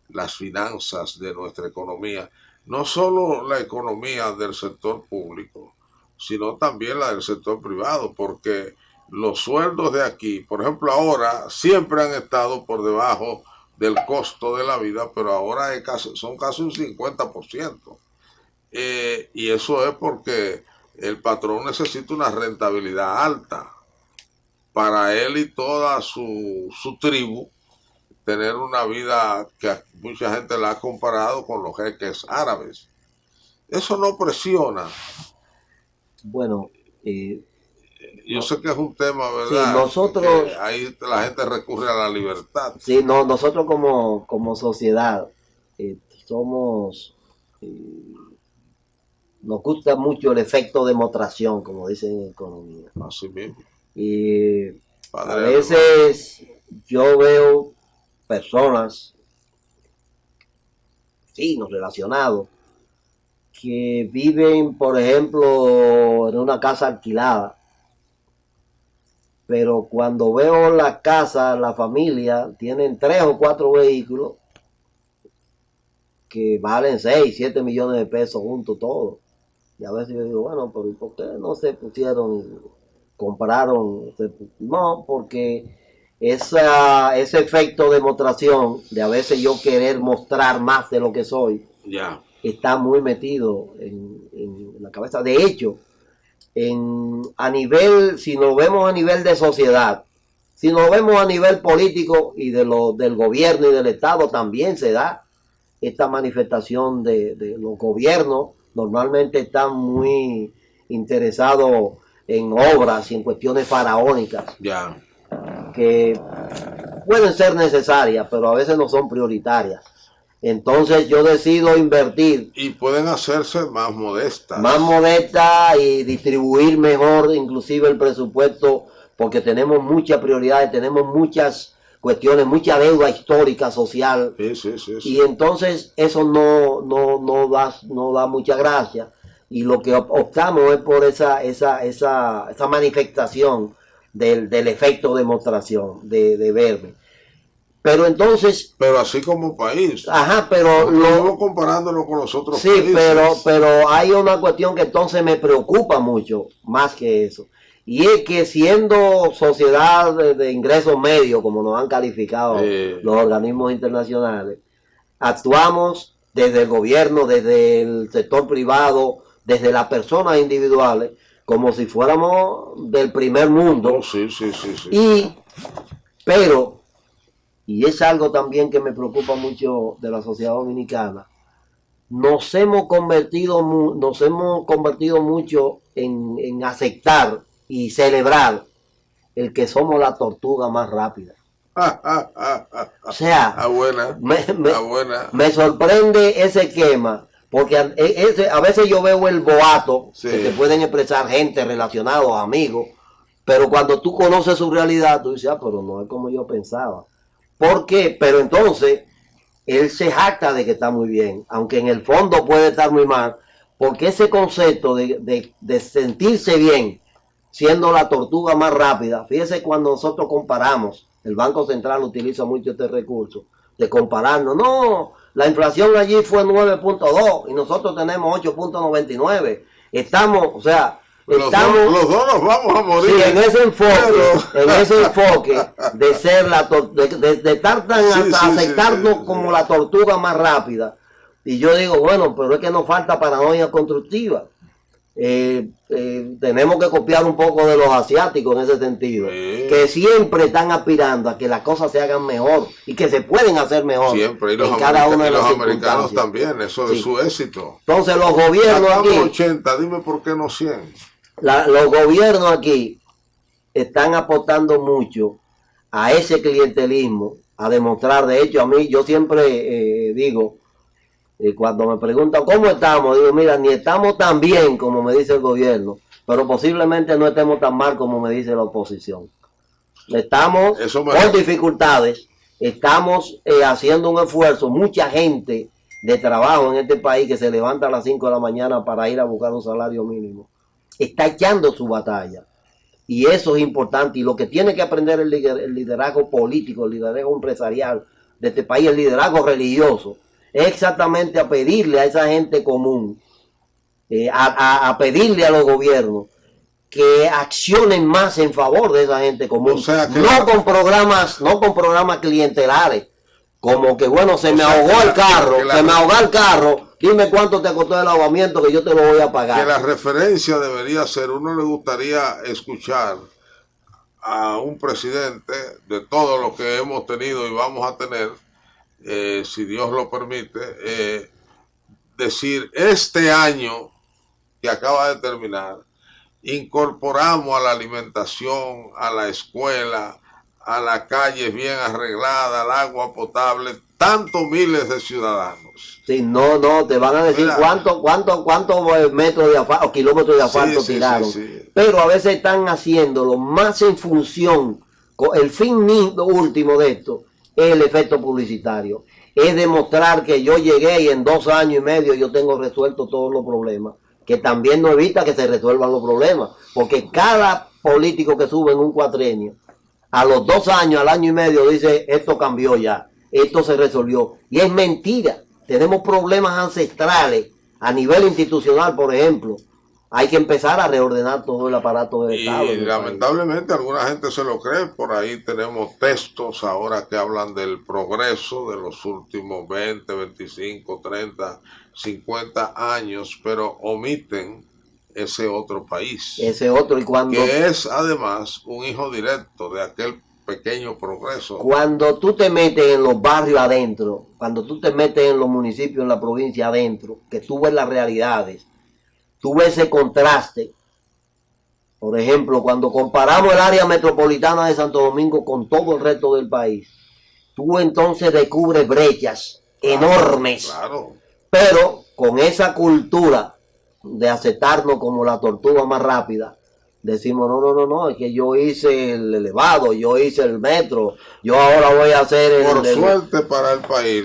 Speaker 1: las finanzas de nuestra economía, no solo la economía del sector público, sino también la del sector privado, porque los sueldos de aquí, por ejemplo, ahora siempre han estado por debajo del costo de la vida, pero ahora son casi un 50%. Y eso es porque el patrón necesita una rentabilidad alta para él y toda su tribu tener una vida que mucha gente la ha comparado con los jeques árabes. Eso no presiona.
Speaker 2: Bueno,
Speaker 1: yo sé que es un tema, ¿verdad?
Speaker 2: Sí, nosotros,
Speaker 1: ahí la gente recurre a la libertad.
Speaker 2: Sí, no, nosotros como sociedad somos, nos gusta mucho el efecto de demostración, como dicen en economía.
Speaker 1: Así mismo.
Speaker 2: Y a veces yo veo personas, nos relacionados, que viven, por ejemplo, en una casa alquilada, pero cuando veo la casa, la familia, tienen 3 o 4 vehículos que valen 6, 7 millones de pesos juntos todos. Y a veces yo digo, bueno, pero ¿por qué no se pusieron, compraron? No, porque ese efecto de demostración, de a veces yo querer mostrar más de lo que soy, está muy metido en la cabeza. De hecho, a nivel, si nos vemos a nivel de sociedad, si nos vemos a nivel político y del gobierno y del Estado, también se da esta manifestación de los gobiernos. Normalmente están muy interesados en obras y en cuestiones faraónicas que pueden ser necesarias, pero a veces no son prioritarias. Entonces yo decido invertir.
Speaker 1: Y pueden hacerse más modestas.
Speaker 2: Más modestas y distribuir mejor inclusive el presupuesto, porque tenemos muchas prioridades, tenemos muchas cuestiones, mucha deuda histórica, social.
Speaker 1: Sí.
Speaker 2: Y entonces eso no da mucha gracia. Y lo que optamos es por esa manifestación del efecto de demostración, de verme. Pero entonces...
Speaker 1: Pero así como país.
Speaker 2: Ajá, pero...
Speaker 1: No comparándolo con los otros países.
Speaker 2: Sí, pero hay una cuestión que entonces me preocupa mucho, más que eso. Y es que siendo sociedad de ingresos medios, como nos han calificado los organismos internacionales, actuamos desde el gobierno, desde el sector privado, desde las personas individuales, como si fuéramos del primer mundo.
Speaker 1: Sí.
Speaker 2: Pero... y es algo también que me preocupa mucho de la sociedad dominicana, nos hemos convertido mucho en aceptar y celebrar el que somos la tortuga más rápida. O sea, me sorprende ese esquema, porque a veces yo veo el boato que te pueden expresar gente relacionados, amigos, pero cuando tú conoces su realidad, tú dices, pero no es como yo pensaba. ¿Por qué? Pero entonces, él se jacta de que está muy bien, aunque en el fondo puede estar muy mal, porque ese concepto de sentirse bien, siendo la tortuga más rápida, fíjese cuando nosotros comparamos, el Banco Central utiliza mucho este recurso, de compararnos, no, la inflación allí fue 9.2 y nosotros tenemos 8.99, estamos, o sea...
Speaker 1: Los dos nos vamos a morir.
Speaker 2: Sí, en ese enfoque de ser de estar tan aceptarnos como la tortuga más rápida. Y yo digo, bueno, pero es que nos falta paranoia constructiva. Tenemos que copiar un poco de los asiáticos en ese sentido, que siempre están aspirando a que las cosas se hagan mejor y que se pueden hacer mejor.
Speaker 1: Siempre, y los americanos también, eso es su éxito.
Speaker 2: Entonces los gobiernos aquí...
Speaker 1: 80, dime por qué no 100.
Speaker 2: Los gobiernos aquí están apostando mucho a ese clientelismo, a demostrar. De hecho, a mí, yo siempre digo, cuando me preguntan cómo estamos, digo, mira, ni estamos tan bien como me dice el gobierno, pero posiblemente no estemos tan mal como me dice la oposición. Estamos con dificultades, estamos haciendo un esfuerzo, mucha gente de trabajo en este país que se levanta a las 5 de la mañana para ir a buscar un salario mínimo, está echando su batalla. Y eso es importante. Y lo que tiene que aprender el liderazgo político, el liderazgo empresarial de este país, el liderazgo religioso, es exactamente a pedirle a esa gente común, a pedirle a los gobiernos que accionen más en favor de esa gente común. O sea, no con programas clientelares, como que bueno, se me ahogó el carro, dime cuánto te costó el ahogamiento que yo te lo voy a pagar.
Speaker 1: Que la referencia debería ser, uno le gustaría escuchar a un presidente de todo lo que hemos tenido y vamos a tener, si Dios lo permite, decir, este año que acaba de terminar, incorporamos a la alimentación, a la escuela, a las calles bien arregladas, al agua potable, tantos miles de ciudadanos.
Speaker 2: Sí, no, te van a decir cuántos metros de asfalto o kilómetros de asfalto tiraron. Sí. Pero a veces están haciéndolo más en función, con el fin último de esto, es el efecto publicitario. Es demostrar que yo llegué y en 2 años y medio yo tengo resuelto todos los problemas, que también no evita que se resuelvan los problemas, porque cada político que sube en un cuatrienio, a los 2 años, al año y medio, dice, esto cambió ya, esto se resolvió. Y es mentira. Tenemos problemas ancestrales a nivel institucional, por ejemplo. Hay que empezar a reordenar todo el aparato del Estado.
Speaker 1: Y lamentablemente alguna gente se lo cree. Por ahí tenemos textos ahora que hablan del progreso de los últimos 20, 25, 30, 50 años, pero omiten ese otro país.
Speaker 2: Ese otro, y cuando...
Speaker 1: que es además un hijo directo de aquel pequeño progreso.
Speaker 2: Cuando tú te metes en los barrios adentro, cuando tú te metes en los municipios, en la provincia adentro, que tú ves las realidades, tú ves ese contraste. Por ejemplo, cuando comparamos el área metropolitana de Santo Domingo con todo el resto del país, tú entonces descubres brechas enormes.
Speaker 1: Claro.
Speaker 2: Pero con esa cultura de aceptarnos como la tortuga más rápida, decimos, no, es que yo hice el elevado, yo hice el metro, yo ahora voy a hacer
Speaker 1: Por suerte para el país,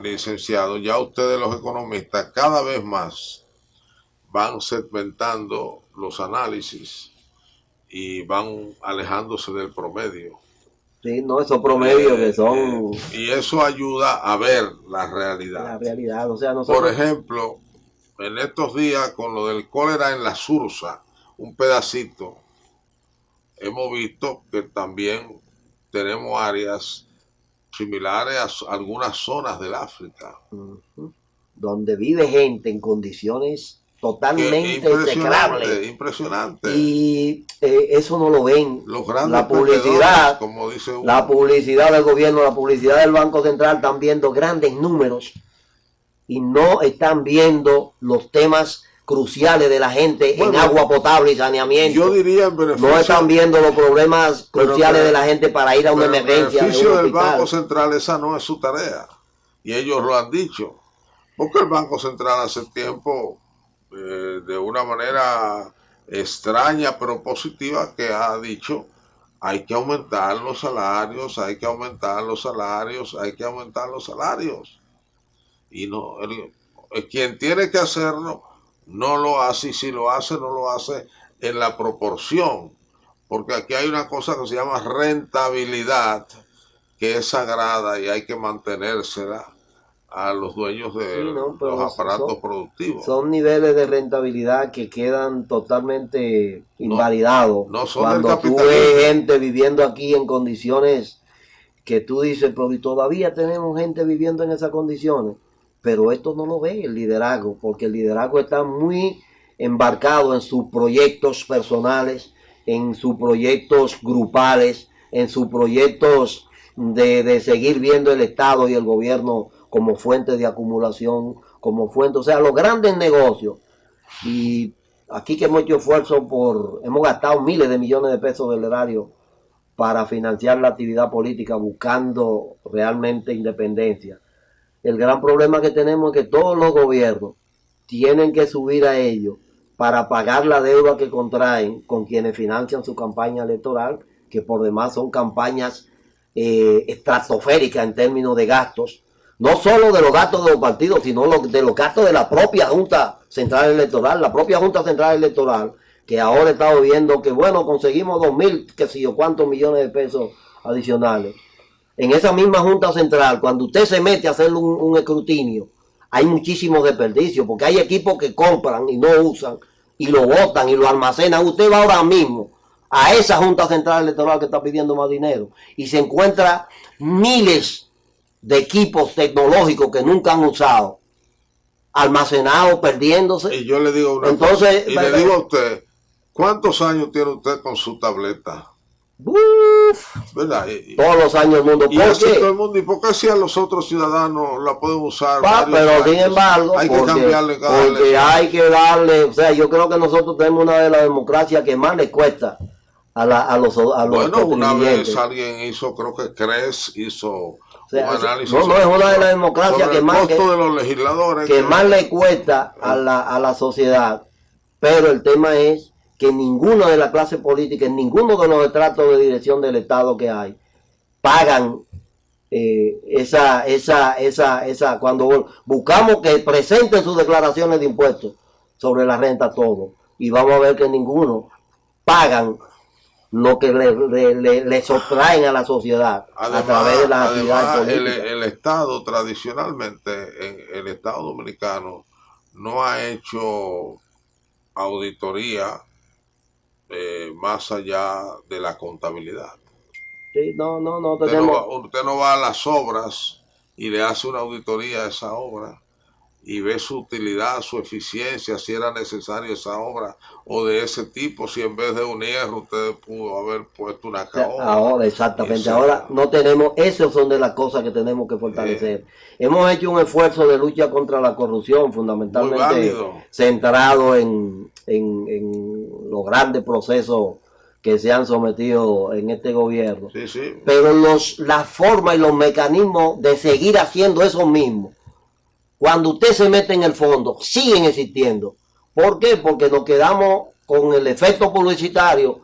Speaker 1: licenciado, ya ustedes los economistas cada vez más van segmentando los análisis y van alejándose del promedio.
Speaker 2: Sí, no, esos promedios que son...
Speaker 1: y eso ayuda a ver la realidad.
Speaker 2: La realidad, o sea, nosotros...
Speaker 1: Por ejemplo, en estos días con lo del cólera en la Sursa, un pedacito, hemos visto que también tenemos áreas similares a algunas zonas del África.
Speaker 2: Donde vive gente en condiciones totalmente execrables.
Speaker 1: Impresionante.
Speaker 2: Y eso no lo ven.
Speaker 1: Los grandes
Speaker 2: la publicidad,
Speaker 1: como dice uno.
Speaker 2: La publicidad del gobierno, la publicidad del Banco Central están viendo grandes números y no están viendo los temas cruciales de la gente en agua potable y saneamiento.
Speaker 1: Yo diría en beneficio,
Speaker 2: no están viendo los problemas cruciales de la gente para ir a una emergencia.
Speaker 1: En beneficio del Banco Central, esa no es su tarea. Y ellos lo han dicho. Porque el Banco Central hace tiempo, de una manera extraña pero positiva, que ha dicho, hay que aumentar los salarios, hay que aumentar los salarios, hay que aumentar los salarios. Y no, quien tiene que hacerlo no lo hace, y si lo hace, no lo hace en la proporción, porque aquí hay una cosa que se llama rentabilidad, que es sagrada y hay que mantenérsela a los dueños de los aparatos productivos.
Speaker 2: Son niveles de rentabilidad que quedan totalmente invalidados.
Speaker 1: No son
Speaker 2: cuando tú ves gente viviendo aquí en condiciones que tú dices, pero todavía tenemos gente viviendo en esas condiciones. Pero esto no lo ve el liderazgo, porque el liderazgo está muy embarcado en sus proyectos personales, en sus proyectos grupales, en sus proyectos de seguir viendo el Estado y el gobierno como fuente de acumulación, como fuente, o sea, los grandes negocios. Y aquí que hemos hecho esfuerzo hemos gastado miles de millones de pesos del erario para financiar la actividad política, buscando realmente independencia. El gran problema que tenemos es que todos los gobiernos tienen que subir a ellos para pagar la deuda que contraen con quienes financian su campaña electoral, que por demás son campañas estratosféricas en términos de gastos, no solo de los gastos de los partidos, sino de los gastos de la propia Junta Central Electoral. La propia Junta Central Electoral, que ahora está viendo que, bueno, conseguimos 2.000, que sé yo, cuántos millones de pesos adicionales. En esa misma Junta Central, cuando usted se mete a hacer un escrutinio, hay muchísimos desperdicios, porque hay equipos que compran y no usan, y lo botan y lo almacenan. Usted va ahora mismo a esa Junta Central Electoral que está pidiendo más dinero, y se encuentra miles de equipos tecnológicos que nunca han usado, almacenados, perdiéndose.
Speaker 1: Y yo le digo una
Speaker 2: Entonces,
Speaker 1: cosa, y le digo a usted, ¿cuántos años tiene usted con su tableta? ¿Verdad?
Speaker 2: Todos los años del mundo.
Speaker 1: Y así todo el mundo. ¿Y por qué si a los otros ciudadanos la pueden usar?
Speaker 2: Pero sin embargo,
Speaker 1: hay que cambiarle
Speaker 2: porque hay que darle, o sea, yo creo que nosotros tenemos una de las democracias que más le cuesta a los
Speaker 1: bueno, una vez alguien hizo, creo que CRES hizo un análisis.
Speaker 2: No es una de las democracias que más,
Speaker 1: de los legisladores
Speaker 2: que más le cuesta a la sociedad. Pero el tema es que ninguna de la clase política, en ninguno de los estratos de dirección del Estado que hay, pagan cuando buscamos que presenten sus declaraciones de impuestos sobre la renta, todo, y vamos a ver que ninguno pagan lo que le sustraen a la sociedad. Además, a través de las actividades políticas.
Speaker 1: El Estado tradicionalmente, el Estado dominicano no ha hecho auditoría más allá de la contabilidad.
Speaker 2: Sí, no tenemos.
Speaker 1: Usted no va a las obras y le hace una auditoría a esa obra y ve su utilidad, su eficiencia, si era necesaria esa obra o de ese tipo, si en vez de un hierro usted pudo haber puesto una caoba.
Speaker 2: Ahora, exactamente, ahora no tenemos, esas son de las cosas que tenemos que fortalecer. Hemos hecho un esfuerzo de lucha contra la corrupción, fundamentalmente centrado en los grandes procesos que se han sometido en este gobierno.
Speaker 1: Sí.
Speaker 2: Pero la forma y los mecanismos de seguir haciendo eso mismo, cuando usted se mete en el fondo, siguen existiendo. ¿Por qué? Porque nos quedamos con el efecto publicitario,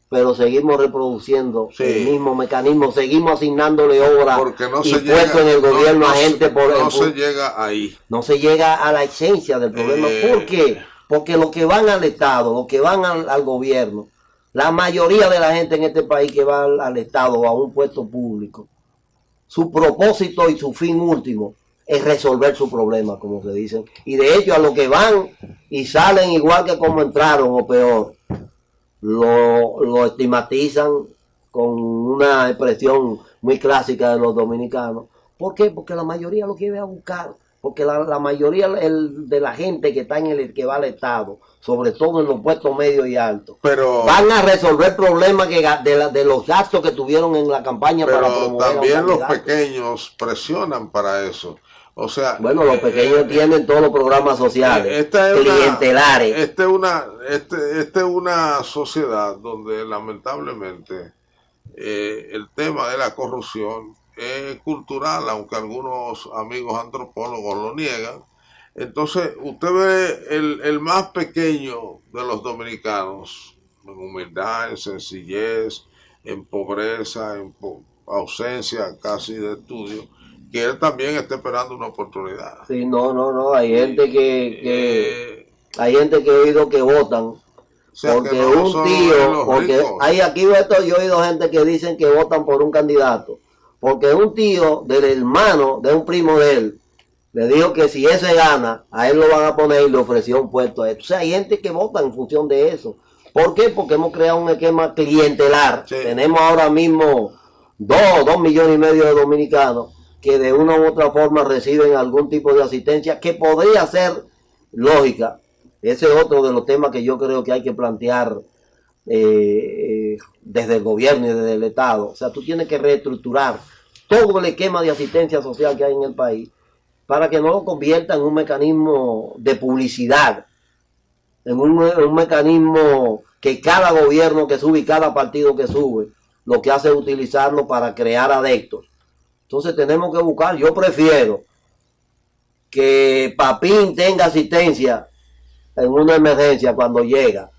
Speaker 2: pero seguimos reproduciendo el mismo mecanismo, seguimos asignándole obras y puestos en el gobierno a gente
Speaker 1: no se llega ahí.
Speaker 2: No se llega a la esencia del problema. ¿Por qué? Porque los que van al Estado, los que van al gobierno, la mayoría de la gente en este país que va al Estado o a un puesto público, su propósito y su fin último es resolver su problema, como se dice. Y de hecho, a los que van y salen igual que como entraron o peor, lo estigmatizan con una expresión muy clásica de los dominicanos. ¿Por qué? Porque la mayoría lo quiere a buscar. Porque la mayoría de la gente que está que va al Estado, sobre todo en los puestos medios y altos, van a resolver problemas de los gastos que tuvieron en la campaña para promover.
Speaker 1: También los pequeños presionan para eso. O sea,
Speaker 2: bueno, los pequeños tienen todos los programas sociales, clientelares.
Speaker 1: Esta es una sociedad donde lamentablemente el tema de la corrupción es cultural, aunque algunos amigos antropólogos lo niegan. Entonces, usted ve el más pequeño de los dominicanos, en humildad, en sencillez, en pobreza, en ausencia casi de estudio, que él también está esperando una oportunidad.
Speaker 2: Sí, no, hay gente hay gente que he oído que votan. O sea, porque no un tío, porque aquí yo he oído gente que dicen que votan por un candidato, porque un tío del hermano de un primo de él le dijo que si ese gana, a él lo van a poner y le ofreció un puesto a él. O sea, hay gente que vota en función de eso. ¿Por qué? Porque hemos creado un esquema clientelar. Sí. Tenemos ahora mismo 2,5 millones de dominicanos que de una u otra forma reciben algún tipo de asistencia que podría ser lógica. Ese es otro de los temas que yo creo que hay que plantear desde el gobierno y desde el Estado. O sea, tú tienes que reestructurar todo el esquema de asistencia social que hay en el país para que no lo convierta en un mecanismo de publicidad, en un mecanismo que cada gobierno que sube y cada partido que sube lo que hace es utilizarlo para crear adeptos. Entonces tenemos que buscar, yo prefiero que Papín tenga asistencia en una emergencia cuando llega,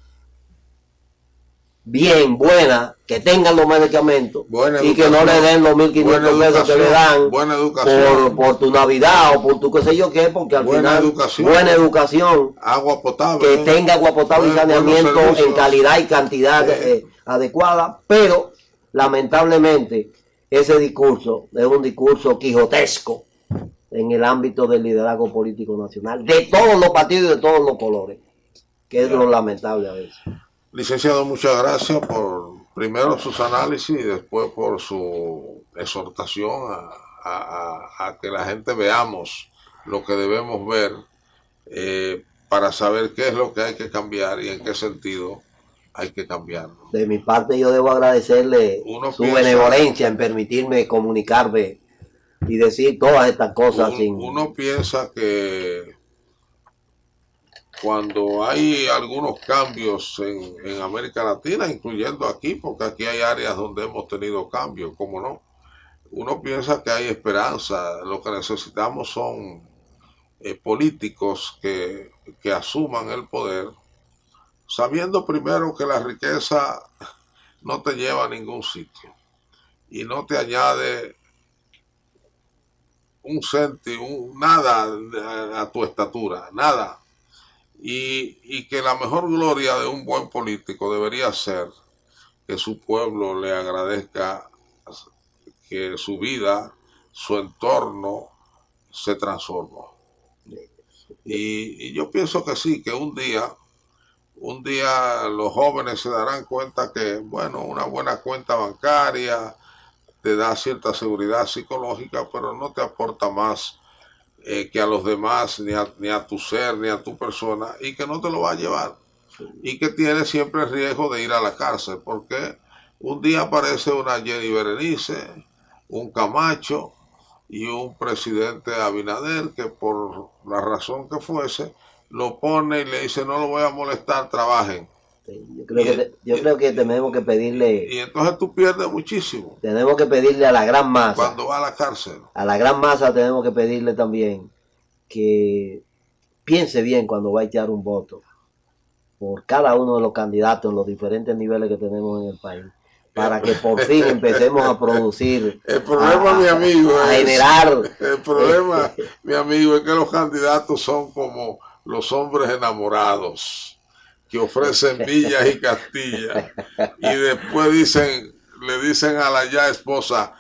Speaker 2: bien, buena, que tengan los medicamentos y que no le den los 1.500 pesos que le dan por tu Navidad o por tu qué sé yo qué, porque al final, buena educación,
Speaker 1: agua potable,
Speaker 2: que tenga agua potable y saneamiento en calidad y cantidad adecuada, pero lamentablemente ese discurso es un discurso quijotesco en el ámbito del liderazgo político nacional, de todos los partidos y de todos los colores, que es lo lamentable a veces.
Speaker 1: Licenciado, muchas gracias por primero sus análisis y después por su exhortación a que la gente veamos lo que debemos ver para saber qué es lo que hay que cambiar y en qué sentido hay que cambiarlo.
Speaker 2: De mi parte yo debo agradecerle su benevolencia en permitirme comunicarme y decir todas estas cosas.
Speaker 1: Uno piensa que cuando hay algunos cambios en América Latina, incluyendo aquí, porque aquí hay áreas donde hemos tenido cambios, ¿cómo no? Uno piensa que hay esperanza. Lo que necesitamos son políticos que asuman el poder, sabiendo primero que la riqueza no te lleva a ningún sitio y no te añade un céntimo, nada a tu estatura, nada. Y que la mejor gloria de un buen político debería ser que su pueblo le agradezca que su vida, su entorno se transformó. Y yo pienso que sí, que un día los jóvenes se darán cuenta que, bueno, una buena cuenta bancaria te da cierta seguridad psicológica, pero no te aporta más que a los demás, ni a tu ser, ni a tu persona, y que no te lo va a llevar. Y que tiene siempre el riesgo de ir a la cárcel, porque un día aparece una Jenny Berenice, un Camacho y un presidente Abinader que por la razón que fuese, lo pone y le dice: no lo voy a molestar, trabajen.
Speaker 2: Yo creo que tenemos que pedirle...
Speaker 1: Y entonces tú pierdes muchísimo.
Speaker 2: Tenemos que pedirle a la gran masa...
Speaker 1: Cuando va a la cárcel.
Speaker 2: A la gran masa tenemos que pedirle también que piense bien cuando va a echar un voto por cada uno de los candidatos en los diferentes niveles que tenemos en el país, para que por fin empecemos a producir...
Speaker 1: El problema, mi amigo,
Speaker 2: a generar...
Speaker 1: El problema, mi amigo, es que los candidatos son como los hombres enamorados, que ofrecen villas y castillas y después le dicen a la ya esposa: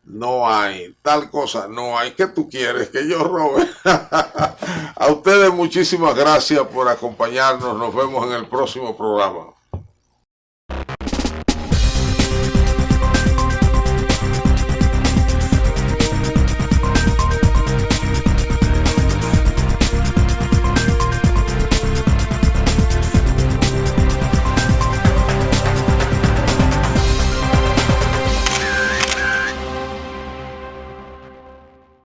Speaker 1: no hay tal cosa, no hay. ¿Qué tú quieres? ¿Que yo robe? A ustedes muchísimas gracias por acompañarnos. Nos vemos en el próximo programa.